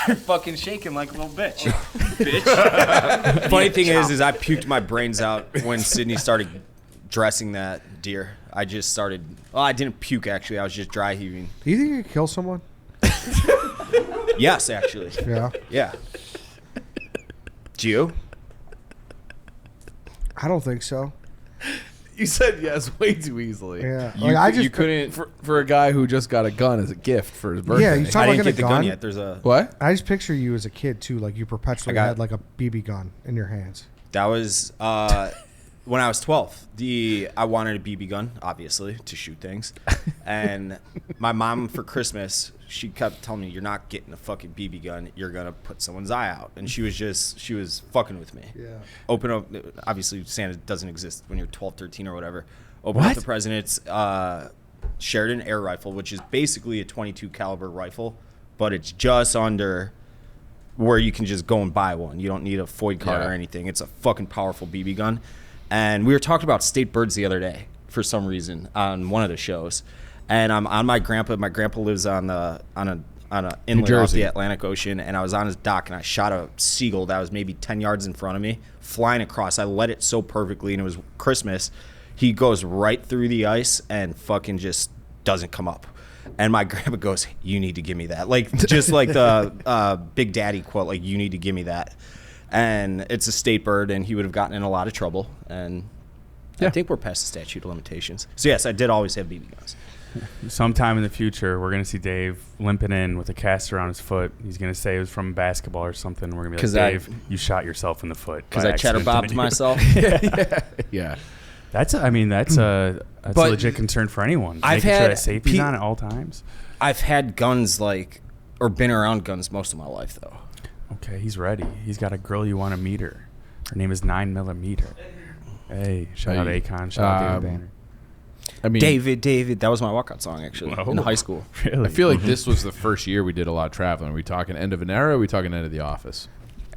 You're fucking shaking like a little bitch. Bitch. Funny thing is I puked my brains out when Sydney started dressing that deer. I just started. Well, I didn't puke actually. I was just dry heaving. Do you think you could kill someone? Yes, actually. Yeah. Yeah. Do you? I don't think so. You said yes way too easily. Yeah. You couldn't for a guy who just got a gun as a gift for his birthday. Yeah, you I talking didn't about get the a gun gun yet. There's a. What? I just picture you as a kid too, like you perpetually I got- had like a BB gun in your hands. That was when I was 12. I wanted a BB gun, obviously, to shoot things. And my mom for Christmas, she kept telling me, "You're not getting a fucking BB gun. You're gonna put someone's eye out." And she was fucking with me. Yeah. Open up. Obviously, Santa doesn't exist when you're 12, 13, or whatever. Open up the president's Sheridan air rifle, which is basically a 22 caliber rifle, but it's just under where you can just go and buy one. You don't need a FOID card or anything. It's a fucking powerful BB gun. And we were talking about state birds the other day for some reason on one of the shows. And I'm on my grandpa. My grandpa lives on an inlet off the Atlantic Ocean, and I was on his dock, and I shot a seagull that was maybe 10 yards in front of me, flying across. I led it so perfectly, and it was Christmas. He goes right through the ice and fucking just doesn't come up. And my grandpa goes, "You need to give me that." Like, just like the Big Daddy quote, like, "You need to give me that." And it's a state bird, and he would have gotten in a lot of trouble. And I think we're past the statute of limitations. So, yes, I did always have BB guns. Sometime in the future, we're going to see Dave limping in with a cast around his foot. He's going to say it was from basketball or something. We're going to be like, "Dave, you shot yourself in the foot." Because I cheddar-bobbed myself? Yeah. That's a legit concern for anyone. I've Making sure had that safety's on at all times. I've had guns, or been around guns most of my life, though. Okay, he's ready. He's got a girl you want to meet her. Her name is 9mm. Hey, shout out Akon. Shout out David Banner. I mean, David, that was my walkout song actually in high school. Really? I feel like this was the first year we did a lot of traveling. Are we talking end of an era? Or are we talking end of the office?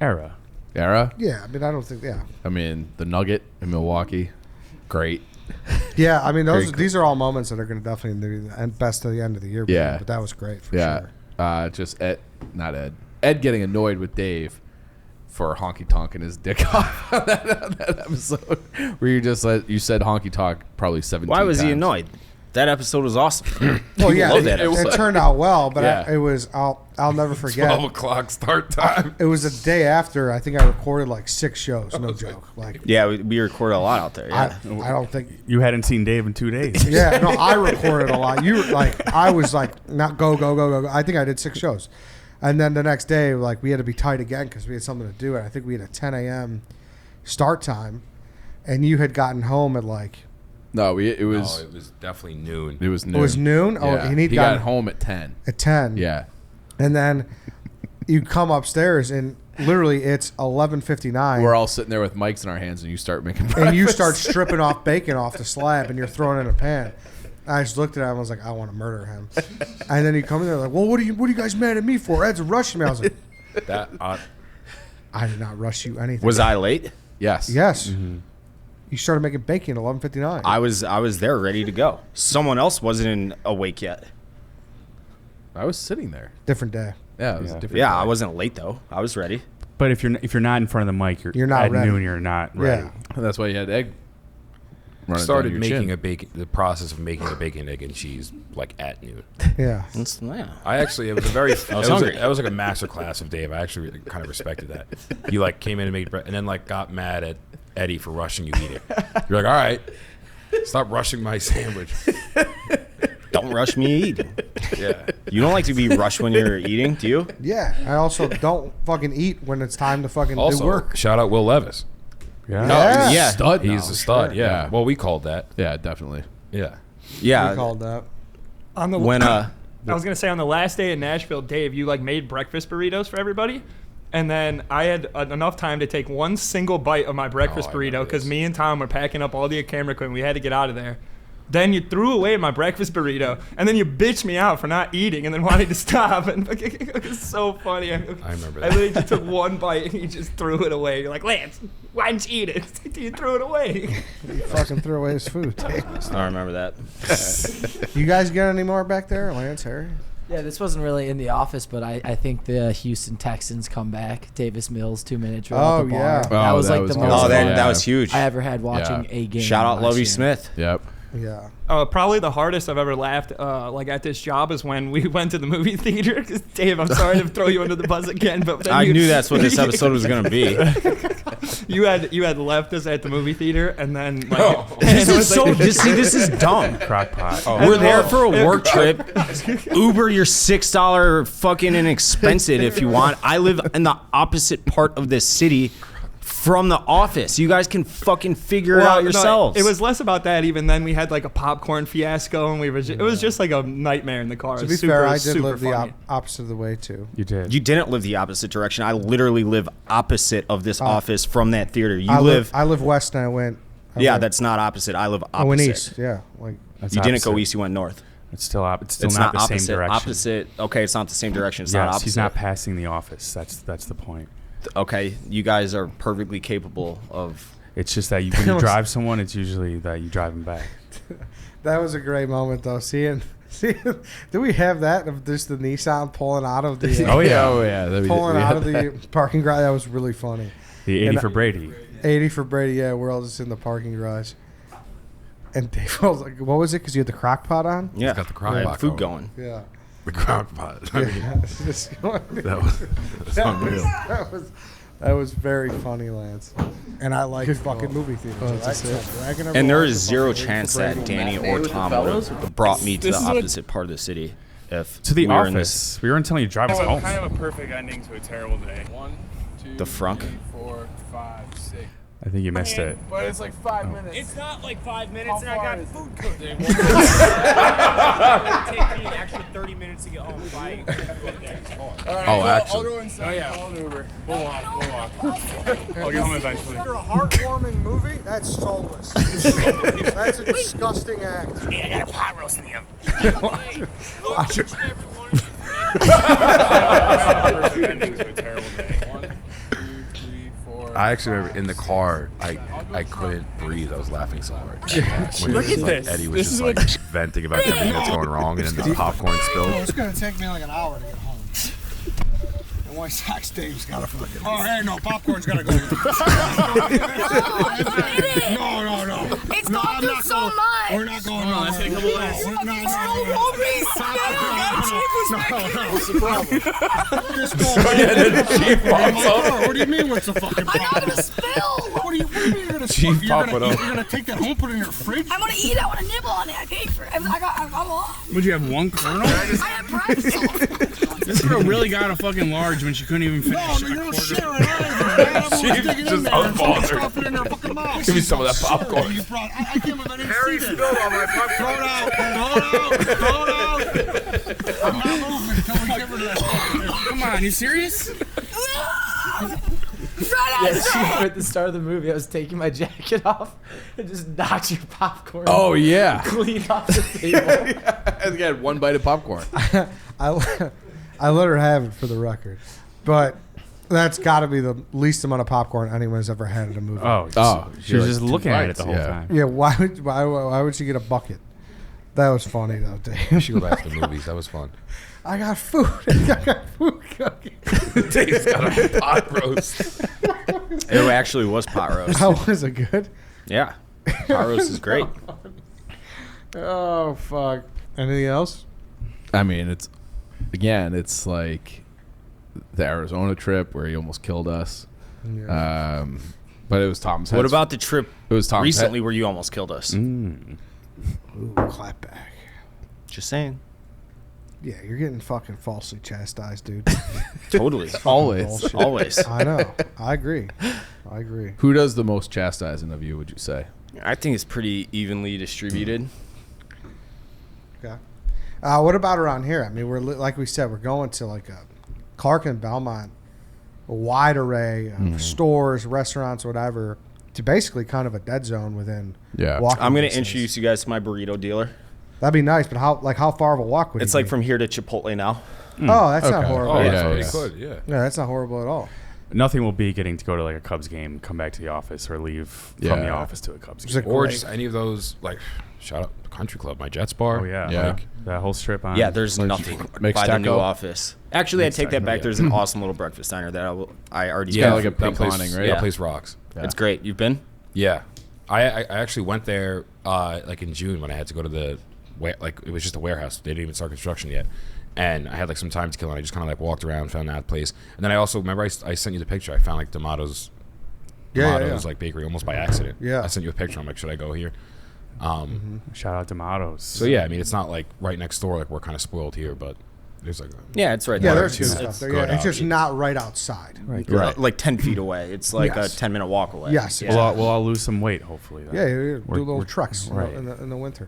Era. Era? Yeah, I mean, I don't think. Yeah. I mean, the Nugget in Milwaukee, great. Yeah, I mean, these are all moments that are going to definitely be the best of the end of the year. Yeah, but that was great for sure. Just Ed getting annoyed with Dave for honky tonking his dick off on that episode where you said honky tonk probably 17 Why was times. he annoyed? That episode was awesome. Well, yeah, love that it turned out well, but Yeah. it was I'll never forget. 12 o'clock start time. It was a day after. I think I recorded like 6 shows. No joke. Like, Yeah, we recorded a lot out there. Yeah. I don't think. You hadn't seen Dave in 2 days. Yeah, no, I recorded a lot. You were like, I was like, not go. I think I did 6 shows, and then the next day, like, we had to be tight again because we had something to do. And I think we had a 10 a.m. start time, and you had gotten home at like. No, it was definitely noon. It was noon. It was noon. Oh, Yeah. and he got home at 10. At 10. Yeah. And then you come upstairs and literally it's 11:59. We're all sitting there with mics in our hands, and you start making breakfast. And you start stripping off bacon off the slab, and you're throwing it in a pan. I just looked at him. I was like, I want to murder him. And then you come in there like, well, what are you guys mad at me for? Ed's rushing me. I was like, I did not rush you anything. Was I late? Yes. Yes. Mm-hmm. You started making bacon at 11:59. I was there ready to go. Someone else wasn't awake yet. I was sitting there. Different day. Yeah, it was a different Yeah, day. I wasn't late though. I was ready. But if you're not in front of the mic, You're not at ready. noon. You're not ready. Yeah. And that's why you had egg. running Started down your making chin. the process of making a bacon, egg, and cheese like at noon. Yeah. Yeah. I actually, it was a very, hungry. that was like a master class of Dave. I actually really kind of respected that. You like came in and made bread, and then like got mad at Eddie for rushing you eating. You're like, all right, stop rushing my sandwich. Don't rush me eating. Yeah. You don't like to be rushed when you're eating, do you? Yeah. I also don't fucking eat when it's time to fucking Also, do work. shout out Will Levis. Yeah. Yeah. Yeah. Stud now. He's a stud. Sure. Yeah. Well, we called that. Yeah, definitely. Yeah. Yeah. We called that. On the When I was gonna say on the last day in Nashville, Dave, you like made breakfast burritos for everybody, and then I had enough time to take one single bite of my breakfast I burrito remember because this. me and Tom were packing up all the camera equipment. We had to get out of there. Then you threw away my breakfast burrito, and then you bitched me out for not eating, and then wanted to stop. And it was so funny. I remember I that. literally just took one bite, and you just threw it away. You're like, Lance, why didn't you eat it? You threw it away. You fucking threw away his food. I remember that. You guys get any more back there, Lantz Harry? Yeah, this wasn't really in the office, but I think the Houston Texans come back. Davis Mills 2-minute drill at Oh, the bar. yeah. That was like the good. most Oh, fun that was huge. I ever had watching a game. Shout out last Lovey year. Smith. Yep. Yeah. Probably the hardest I've ever laughed like at this job is when we went to the movie theater. 'Cause Dave, I'm sorry to throw you under the bus again, but then I knew that's what this episode was gonna be. you had left us at the movie theater, and then like, This and it is was like- this is dumb. Crockpot. We're there for a work trip. Uber your $6 fucking inexpensive if you want. I live in the opposite part of this city from the office. You guys can fucking figure it Well, out no, yourselves. it was less about that. Even then, we had like a popcorn fiasco, and it was just like a nightmare in the car. To It be was super, fair, I did super live the funny. opposite of the way, too. You did. You didn't live the opposite direction. I literally live opposite of this office from that theater. You I live. live west and I went. That's not opposite. I live opposite. I went east. Yeah. Like, That's You didn't go opposite. east. You went north. It's still It's still It's not the opposite. same direction. Opposite. Okay, it's not the same direction. It's Yes, not opposite. he's not passing the office. That's the point. Okay, you guys are perfectly capable of. It's just that when you drive someone, it's usually that you drive them back. that was a great moment, though. Seeing, do we have that of just the Nissan pulling out of the Oh yeah. pulling out of the parking garage? That was really funny. The 80 And for Brady. 80 for Brady. Yeah, we're all just in the parking garage. And Dave was like, "What was it? Because you had the crock pot on." Yeah, got the crock I had pot food going. going. Yeah. The crock pot. I mean, that's unreal. That was very funny, Lance. And I like fucking movie theaters. And there is zero chance that Danny or Tom would have brought me to the opposite part of the city. If To the we were in office. We weren't telling you to drive us home. Kind of a perfect ending to a terrible day. 1, 2, The frunk? 3, 4, 5, 6. I think you missed it. But it's like 5 minutes. It's not like 5 minutes, and I got food cooked. It would take me an extra 30 minutes to get home. I'll go inside. Oh yeah, I'll Uber. We'll walk. I'll get home eventually. After a heartwarming movie, that's soulless. That's a disgusting act. I got a pot roast in the oven. Perfect ending to a terrible day. 1, 2, 3, 4. I actually remember in the car, I couldn't breathe. I was laughing so hard. When Look at like, this. Eddie was This just is like what- venting about everything that's going wrong, and then the popcorn spilled. It's gonna take me like an hour to get home. White Sox Dave's got to fucking. Oh, hey, no, popcorn's got to go. No. It's gone through so much. We're not going. No, let's take a couple minutes. What's the problem? Chief pops up. What do you mean? What's the fucking problem? I'm not gonna spill. What do you mean you're gonna Chief spill? pop it up. You're gonna take that home, put it in your fridge? I want to eat it. I want to nibble on it. I paid for it. I got a lot. Would you have one kernel? I had pretzels. This girl really got a fucking large when she couldn't even finish. No, you don't share it either. She's just unbothered. Stuff it in her fucking mouth. Give me some of that popcorn. You brought, I can't believe I didn't Harry see spilled that. on my popcorn. Throw it out. I'm not moving until we get rid of that. Come on, you serious? Yeah, see, at the start of the movie, I was taking my jacket off and just knocked your popcorn. Oh, yeah. Clean off the table. I think I had one bite of popcorn. I let her have it for the record, but that's got to be the least amount of popcorn anyone's ever had at a movie. She was just looking at it the whole time. Yeah, why would she get a bucket? That was funny though, Dave. We should go back to the movies. That was fun. I got food. I got food cooking. Dave's got a pot roast. It actually was pot roast. How was it good? Yeah, pot roast is great. Oh fuck! Anything else? I mean, it's like the Arizona trip where he almost killed us. Yeah. But it was Tom's. What about the trip It was Tom's recently where you almost killed us? Ooh, clap back. Just saying. Yeah, you're getting fucking falsely chastised, dude. Totally. Always. Always. I know. I agree. Who does the most chastising of you, would you say? I think it's pretty evenly distributed. Okay. What about around here? I mean, we're like we said, we're going to like a Clark and Belmont, a wide array of stores, restaurants, whatever, to basically kind of a dead zone within. Yeah. Walking I'm going to distance. introduce you guys to my burrito dealer. That'd be nice, but how far of a walk would It's it like be? from here to Chipotle now. Oh, that's not Okay. horrible. Oh, Yeah, that's yeah. pretty good. Yeah. Yeah, that's not horrible at all. Nothing will be getting to go to like a Cubs game, come back to the office, or leave from the Yeah. office to a Cubs It's game. like- Or Great. just any of those, like, shout out the Country Club, my Jets bar. Oh yeah, Yeah. Like, that whole strip on. Yeah, there's nothing Mixed by the new taco? office. Actually, I take that back. There's an awesome little breakfast diner that I already Yeah, got. like a that pink place, awning, right? That Yeah. place rocks. It's great. You've been? Yeah. I actually went there like in June when I had to go to the it was just a warehouse. They didn't even start construction yet. And I had like some time to kill and I just kind of like walked around, found that place. And then I also remember I sent you the picture. I found like D'Amato's like bakery almost by accident. Yeah. I sent you a picture. I'm like, should I go here? Shout out to Mottos. So yeah, I mean it's not like right next door, like we're kind of spoiled here, but there's like Yeah, it's right Yeah, there. there's good stuff there. Yeah, it's just not right outside. Right. Like 10 feet away. It's like Yes. a 10-minute walk away. Yes. Yeah. We'll all lose some weight, hopefully. Then. Yeah, do We're- little we're- trucks right. in the winter.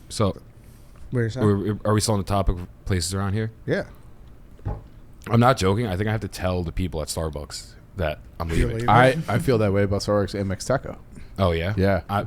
so What are you saying? are we still on the topic of places around here? Yeah. I'm not joking. I think I have to tell the people at Starbucks that I'm leaving. leaving? I feel that way about Starbucks and Mexteco. Oh yeah, Yeah.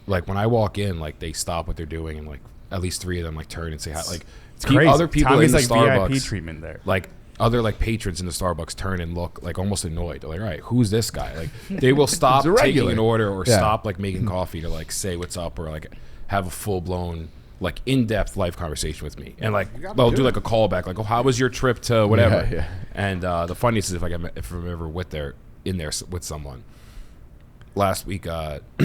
Like when I walk in, like they stop what they're doing, and like at least 3 of them like turn and say hi. Like It's crazy. other people Tommy's in the like Starbucks, VIP treatment there. like other like patrons in the Starbucks turn and look like almost annoyed. They're like, all right, who's this guy? Like they will stop He's a taking regular. an order or Yeah. stop like making coffee to like say what's up or like have a full blown like in-depth life conversation with me, and like they'll do like a callback, like, oh, how was your trip to whatever? Yeah. And the funniest is if I'm ever in there with someone. Last week,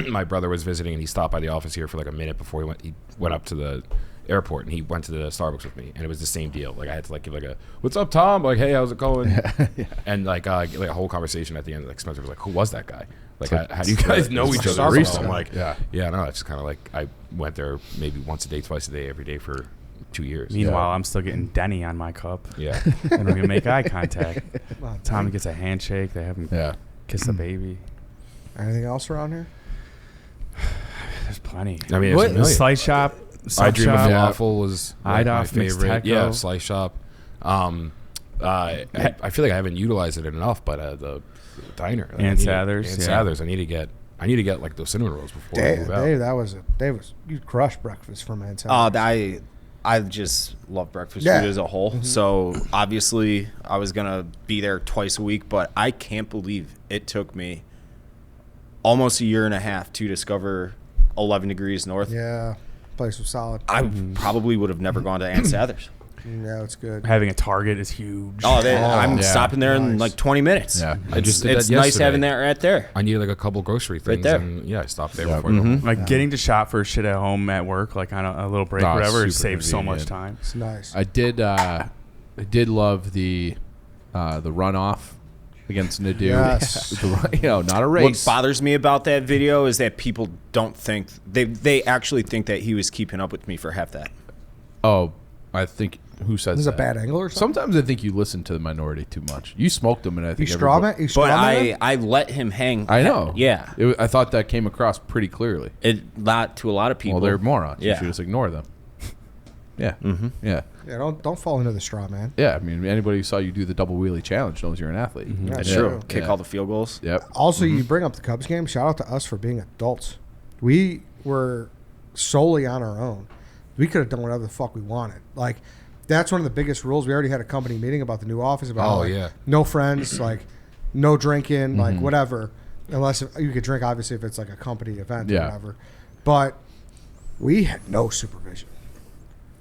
my brother was visiting, and he stopped by the office here for like a minute before he went up to the airport, and he went to the Starbucks with me, and it was the same deal. Like I had to like give like a "What's up, Tom?" Like, "Hey, how's it going?" And like a whole conversation at the end. Like Spencer was like, "Who was that guy? Like, how do you guys know each other?" Starbucks. So I'm like, Yeah. no, it's just kind of like I went there maybe once a day, twice a day, every day for 2 years. Meanwhile, I'm still getting Denny on my cup. Yeah. And we're going to make eye contact. Tommy gets a handshake. They have him kiss the baby. Anything else around here? There's plenty. I mean, there's a million. Slice shop. I sub Dream of shop. Falafel was my Idol's Mixed favorite. Taco. Yeah, Slice Shop. I feel like I haven't utilized it enough, but the diner like, And Sathers, and yeah. Sathers. I need to get like those cinnamon rolls before I move out. Dave, you crushed breakfast for Mantel. I just love breakfast Yeah. food as a whole. So obviously I was gonna be there twice a week, but I can't believe it took me almost a year and a half to discover 11 Degrees North. Yeah, place was solid. I probably would have never gone to Aunt Sathers. Yeah, it's good. Having a Target is huge. I'm stopping there in like 20 minutes. Yeah, I just did it's that nice yesterday. having that right there. I needed like a couple grocery things. Right there. And I stopped there before I go home. Like getting to shop for shit at home at work, like on a little break, Oh, whatever, super saves so much convenient. time. It's nice. I did love the runoff against Nadu. Yes. Not a What race. bothers me about that video is that people don't think they actually think that he was keeping up with me for half that. Oh, I think who says This is a that? bad angle or something? Sometimes I think you listen to the minority too much. You smoked them, and I think You straw man? You straw But man? I let him hang. I know. Yeah. I thought that came across pretty clearly. Not to a lot of people. Well, they're morons. You Yeah. should just ignore them. Yeah. Mm-hmm. Yeah. Yeah, don't fall into the straw man. Yeah. I mean, anybody who saw you do the double wheelie challenge knows you're an athlete. That's Yeah. true. Kick Yeah. all the field goals. Yep. Also, you bring up the Cubs game. Shout out to us for being adults. We were solely on our own. We could have done whatever the fuck we wanted. Like, that's one of the biggest rules. We already had a company meeting about the new office about no friends, like no drinking, like whatever. Unless you could drink, obviously, if it's like a company event or whatever. But we had no supervision.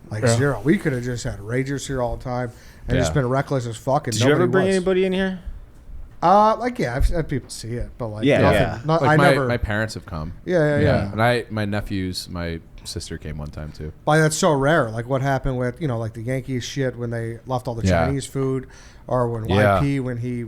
Like zero. We could have just had ragers here all the time and just been reckless as fuck. And Did you ever bring was. anybody in here? I've had people see it, but like nothing. Not, Like I never. my parents have come. Yeah. And my nephews, my sister came one time too. But that's so rare. Like what happened with like the Yankees shit when they left all the Chinese food, or when YP when he he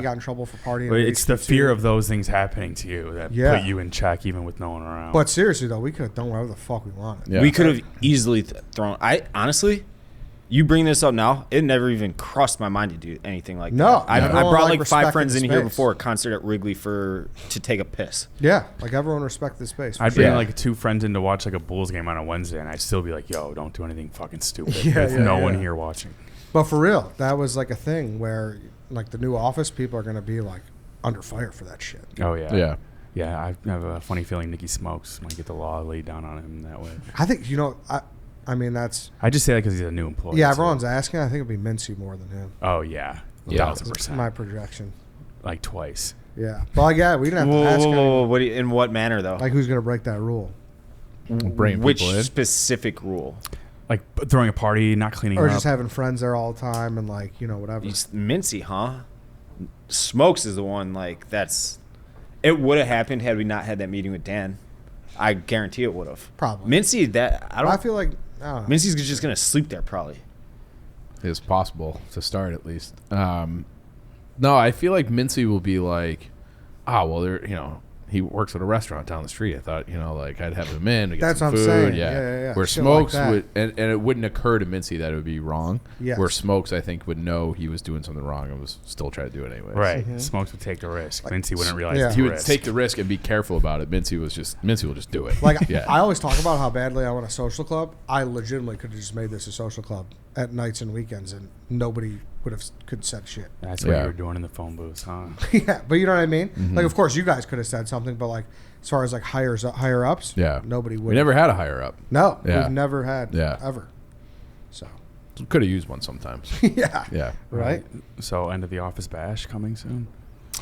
got in trouble for partying. But it's the fear of those things happening to you that put you in check, even with no one around. But seriously though, we could have done whatever the fuck we wanted. Yeah. We could have easily thrown. I honestly, you bring this up now, it never even crossed my mind to do anything like No, that. I everyone, brought like, like 5 respected friends the in here space. before a concert at Wrigley to take a piss. Yeah, like everyone respect the space. for I'd sure. bring like 2 friends in to watch like a Bulls game on a Wednesday, and I'd still be like, "Yo, don't do anything fucking stupid." With no one here watching. But for real, that was like a thing where like the new office people are gonna be like under fire for that shit. Oh yeah, Yeah. yeah. I have a funny feeling Nicky Smokes might get the law laid down on him that way. I think I mean that's I just say that because he's a new employee. yeah. too. Everyone's asking. I think it'd be Mincy more than him. Oh yeah, Yeah. 1000%. My projection. Like twice. Yeah, but like we didn't have to ask anyone, What in what manner though? like who's gonna break that rule. Bringing Which people in. specific rule? Like throwing a party, not cleaning Or up. just having friends there all the time and like whatever. Mincy, huh? Smokes is the one like that's. It would have happened had we not had that meeting with Dan. I guarantee it would have. Probably. Mincy, I feel like I don't know. Mincy's just gonna sleep there probably. Is possible to start at least. No, I feel like Mincy will be like, well, he works at a restaurant down the street. I thought, like I'd have him in to get That's some what I'm food. saying. Yeah. Yeah. Where Shit like Smokes that. would, and it wouldn't occur to Mincy that it would be wrong. Yes. Where Smokes, I think, would know he was doing something wrong and was still trying to do it anyway. Right. Smokes would take the risk. Mincy wouldn't realize yeah. the He would risk. take the risk and be careful about it. Mincy will just do it. Like yeah. I always talk about how badly I want a social club. I legitimately could have just made this a social club at nights and weekends, and nobody could set shit. That's what Yeah. you were doing in the phone booths, huh? Yeah, but you know what I mean. Like, of course, you guys could have said something, but like as far as like higher ups, Yeah. nobody would. We never had a higher up. No, Yeah. we've never had Yeah. ever. So Could have used one sometimes. yeah, Yeah. right. So end of the office bash coming soon.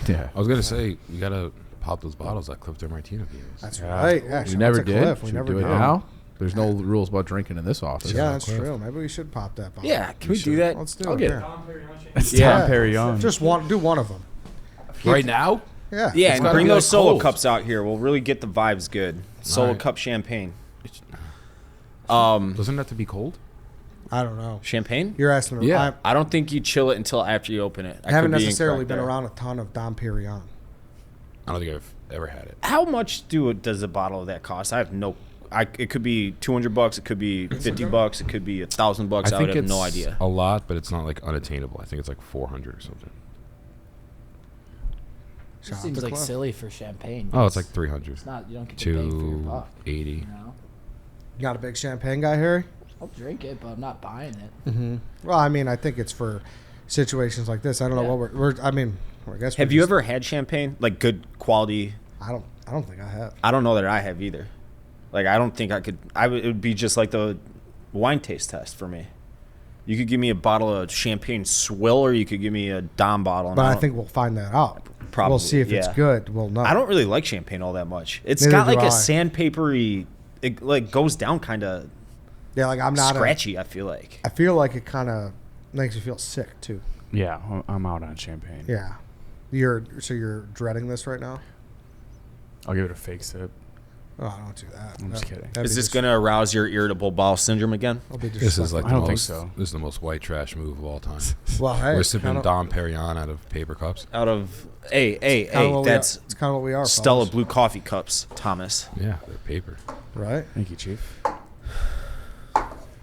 Yeah. I was gonna say you gotta pop those bottles that Cliff Martino gave us. That's Yeah. right. Yeah, We shout never out to did. Cliff. We Should never we do it did. now? There's no rules about drinking in this office. Yeah, that's true. Maybe we should pop that bottle. Yeah, can we do that? Let's do I'll it. get yeah. it. That's Yeah. Tom Perignon. Just do one of them. Right now? Yeah. Yeah, It's and gotta bring be, those like, solo cold. cups out here. We'll really get the vibes good. Solo Alright. cup champagne. Doesn't it have to be cold? I don't know. Champagne? You're asking. Yeah. I don't think you chill it until after you open it. I haven't could be necessarily incorrect been there. around a ton of Dom Perignon. I don't think I've ever had it. How much does a bottle of that cost? I have no. It could be $200. It could be $50. It could be $1,000. I would have no idea. A lot, but it's not like unattainable. I think it's like 400 or something. It seems like silly for champagne. Oh, it's like 300. It's not. You don't get the bang for your buck. 280. You know? You not a big champagne guy, Harry? I'll drink it, but I'm not buying it. Mm-hmm. Well, I mean, I think it's for situations like this. I don't know what we're I mean, I guess. Have you ever had champagne, like good quality? I don't think I have. I don't know that I have either. Like I don't think I could. It would be just like the wine taste test for me. You could give me a bottle of champagne swill, or you could give me a Dom bottle. But I think we'll find that out. Probably, we'll see if it's yeah. good. We'll know. I don't really like champagne all that much. It's Neither got do like I. a sandpapery. It like goes down kind of. Yeah, like I'm not scratchy. I feel like. I feel like it kind of makes you feel sick too. Yeah, I'm out on champagne. Yeah, you're dreading this right now. I'll give it a fake sip. Oh, don't do that. I'm just kidding. Is this going to arouse your irritable bowel syndrome again? This is like I don't think so. This is the most white trash move of all time. Well, hey, we're sipping Dom Perignon out of paper cups. Out of hey, that's it's kind of what we are. Stella fellas. Blue coffee cups, Thomas. Yeah, they're paper. Right. Thank you, Chief.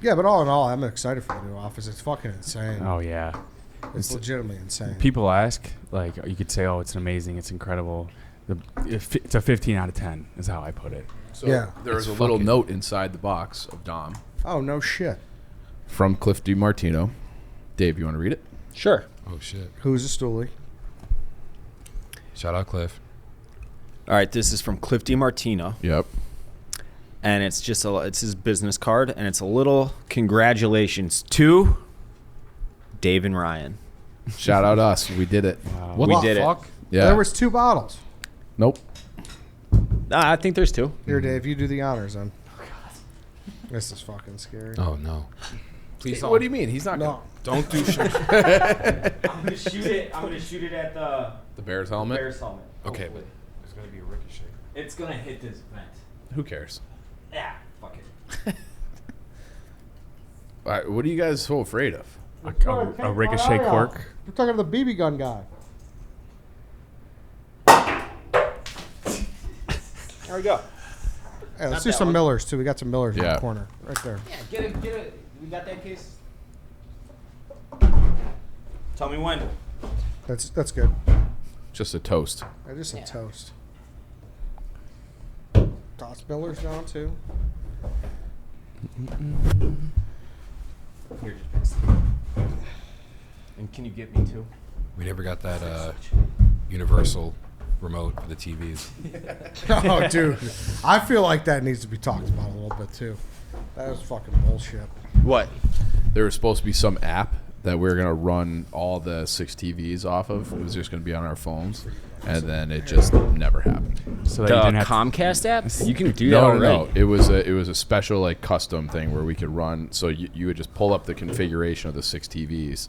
Yeah, but all in all, I'm excited for the new office. It's fucking insane. Oh yeah, It's legitimately insane. people ask, like, you could say, "Oh, it's amazing, it's incredible." It's a 15 out of 10 is how I put it. So Yeah. there was a little note inside the box of Dom Oh, no shit. from Cliff DiMartino. Dave, you want to read it? Sure. Oh shit! Who's a stoolie? Shout out Cliff. All right, this is from Cliff DiMartino. Yep. And it's just it's his business card, and it's a little congratulations to Dave and Ryan. Shout out us. We did it. What We the did it. fuck? Yeah. There was 2 bottles. Nope. I think there's 2. Here, Dave, you do the honors then. This is fucking scary. Oh no! Please What do you mean? He's not No. don't do shit. I'm gonna shoot it. I'm gonna shoot it at the Bears helmet. Bears helmet. Okay, hopefully. but there's gonna be a ricochet. It's gonna hit this vent. Who cares? Yeah, fuck it. All right, what are you guys so afraid of? A ricochet cork. We're talking to the BB gun guy. There we go. Hey, let's Not do that some one. Millers too. We got some Millers in Yeah. the corner, right there. Yeah, get it. We got that case. Tell me when. That's good. Just a toast. Just some toast. Toss Millers down too. Here, just pass it. And can you get me 2? We never got that universal remote for the TVs. Oh, dude. I feel like that needs to be talked about a little bit too. That was fucking bullshit. What? There was supposed to be some app that we were going to run all the 6 TVs off of. It was just going to be on our phones. And then it just never happened. So The that you didn't have Comcast app? You can do that No, already. no. It was a special like custom thing where we could run. So you would just pull up the configuration of the 6 TVs.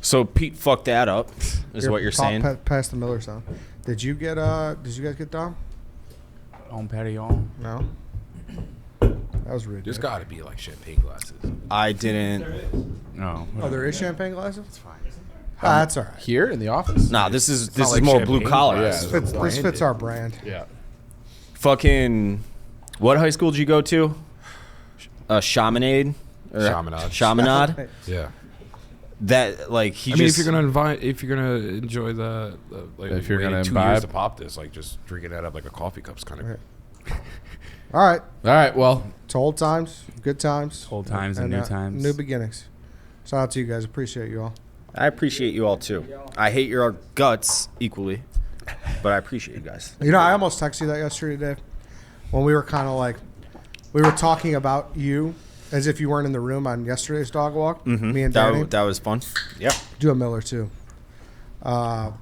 So Pete fucked that up, is what you're saying? Pass the Millers down. Did you guys get Dom? On Perignon. No. That was rude. There's dude. got to be like champagne glasses. I didn't. No. Oh, there is champagne glasses? It's fine. That's all right. Here in the office? Nah, this is not like more champagne, blue collar. yeah. This fits our brand. Yeah. Fucking, what high school did you go to? Chaminade? Chaminade. Chaminade? Yeah. That like I mean, if you're gonna enjoy the like, If you're waiting gonna 2 imbibe. years to pop this, like just drinking that up like a coffee cup's kind of. Right. All right. All right. Well, It's old times, good times. Old times and new times. New beginnings. Shout out to you guys. Appreciate you all. I appreciate you all too. I hate your guts equally, but I appreciate you guys. You know, I almost texted you that yesterday, Dave, when we were kind of like, we were talking about you as if you weren't in the room on yesterday's dog walk. Mm-hmm. Me and Danny. That was fun. Yeah. Do a Miller too. I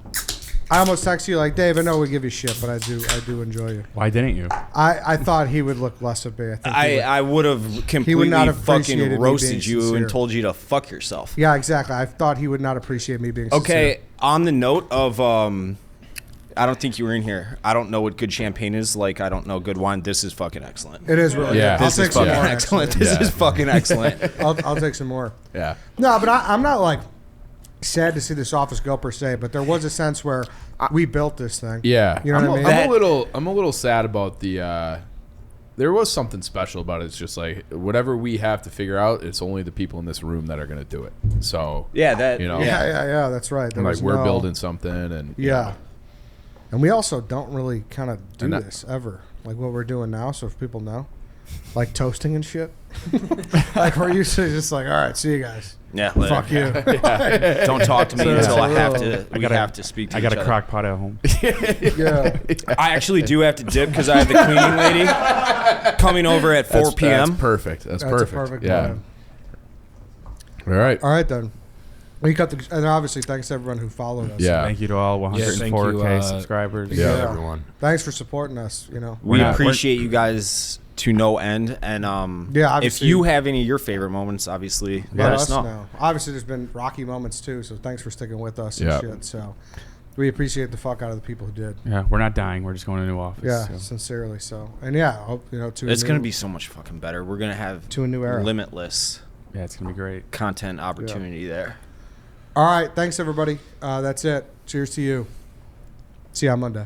almost texted you like, Dave, I know we give you shit, but I do enjoy you. Why didn't you? I thought he would look less of me. I would have completely not have appreciated fucking me roasted being you sincere. and told you to fuck yourself. Yeah, exactly. I thought he would not appreciate me being Okay, sincere. on the note of I don't think you were in here. I don't know what good champagne is like. I don't know good wine. This is fucking excellent. It is really Yeah. good. I'll This take is some fucking more. excellent. actually. This is fucking excellent. I'll take some more. yeah. No, but I'm not like sad to see this office go per se, but there was a sense where we built this thing. Yeah. You know what I mean? I'm a little sad about the there was something special about it. It's just like whatever we have to figure out, it's only the people in this room that are going to do it. So Yeah, that you know, Yeah, that's right. There like was we're no- building something, and Yeah. And we also don't really kind of do And that- this ever, like what we're doing now. So if people know, like toasting and shit, like we're usually just like, all right, see you guys. Yeah, later. Fuck you. Don't talk to me So until I have it's to. We have to speak to I got each a other. crock pot at home. Yeah. I actually do have to dip because I have the cleaning lady coming over at 4 p.m. That's perfect. That's That's perfect. a perfect Yeah. plan. All right. All right then. We cut the, and obviously thanks to everyone who followed us. Yeah. Thank you to all Yes, thank 104K you, subscribers. Yeah. everyone. Thanks for supporting us. You know. We We're not- appreciate you guys to no end. And Yeah, if obviously- you have any of your favorite moments, obviously Let let us know. Obviously, there's been rocky moments too, so thanks for sticking with us Yeah. and shit. So we appreciate the fuck out of the people who did. Yeah, we're not dying. We're just going to a new office. Yeah, so. sincerely. So, and yeah, I hope, to It's a going to new- be so much fucking better. We're going to have To a new era. limitless Yeah, it's gonna be great. content opportunity there. All right, thanks everybody. That's it. Cheers to you. See you on Monday.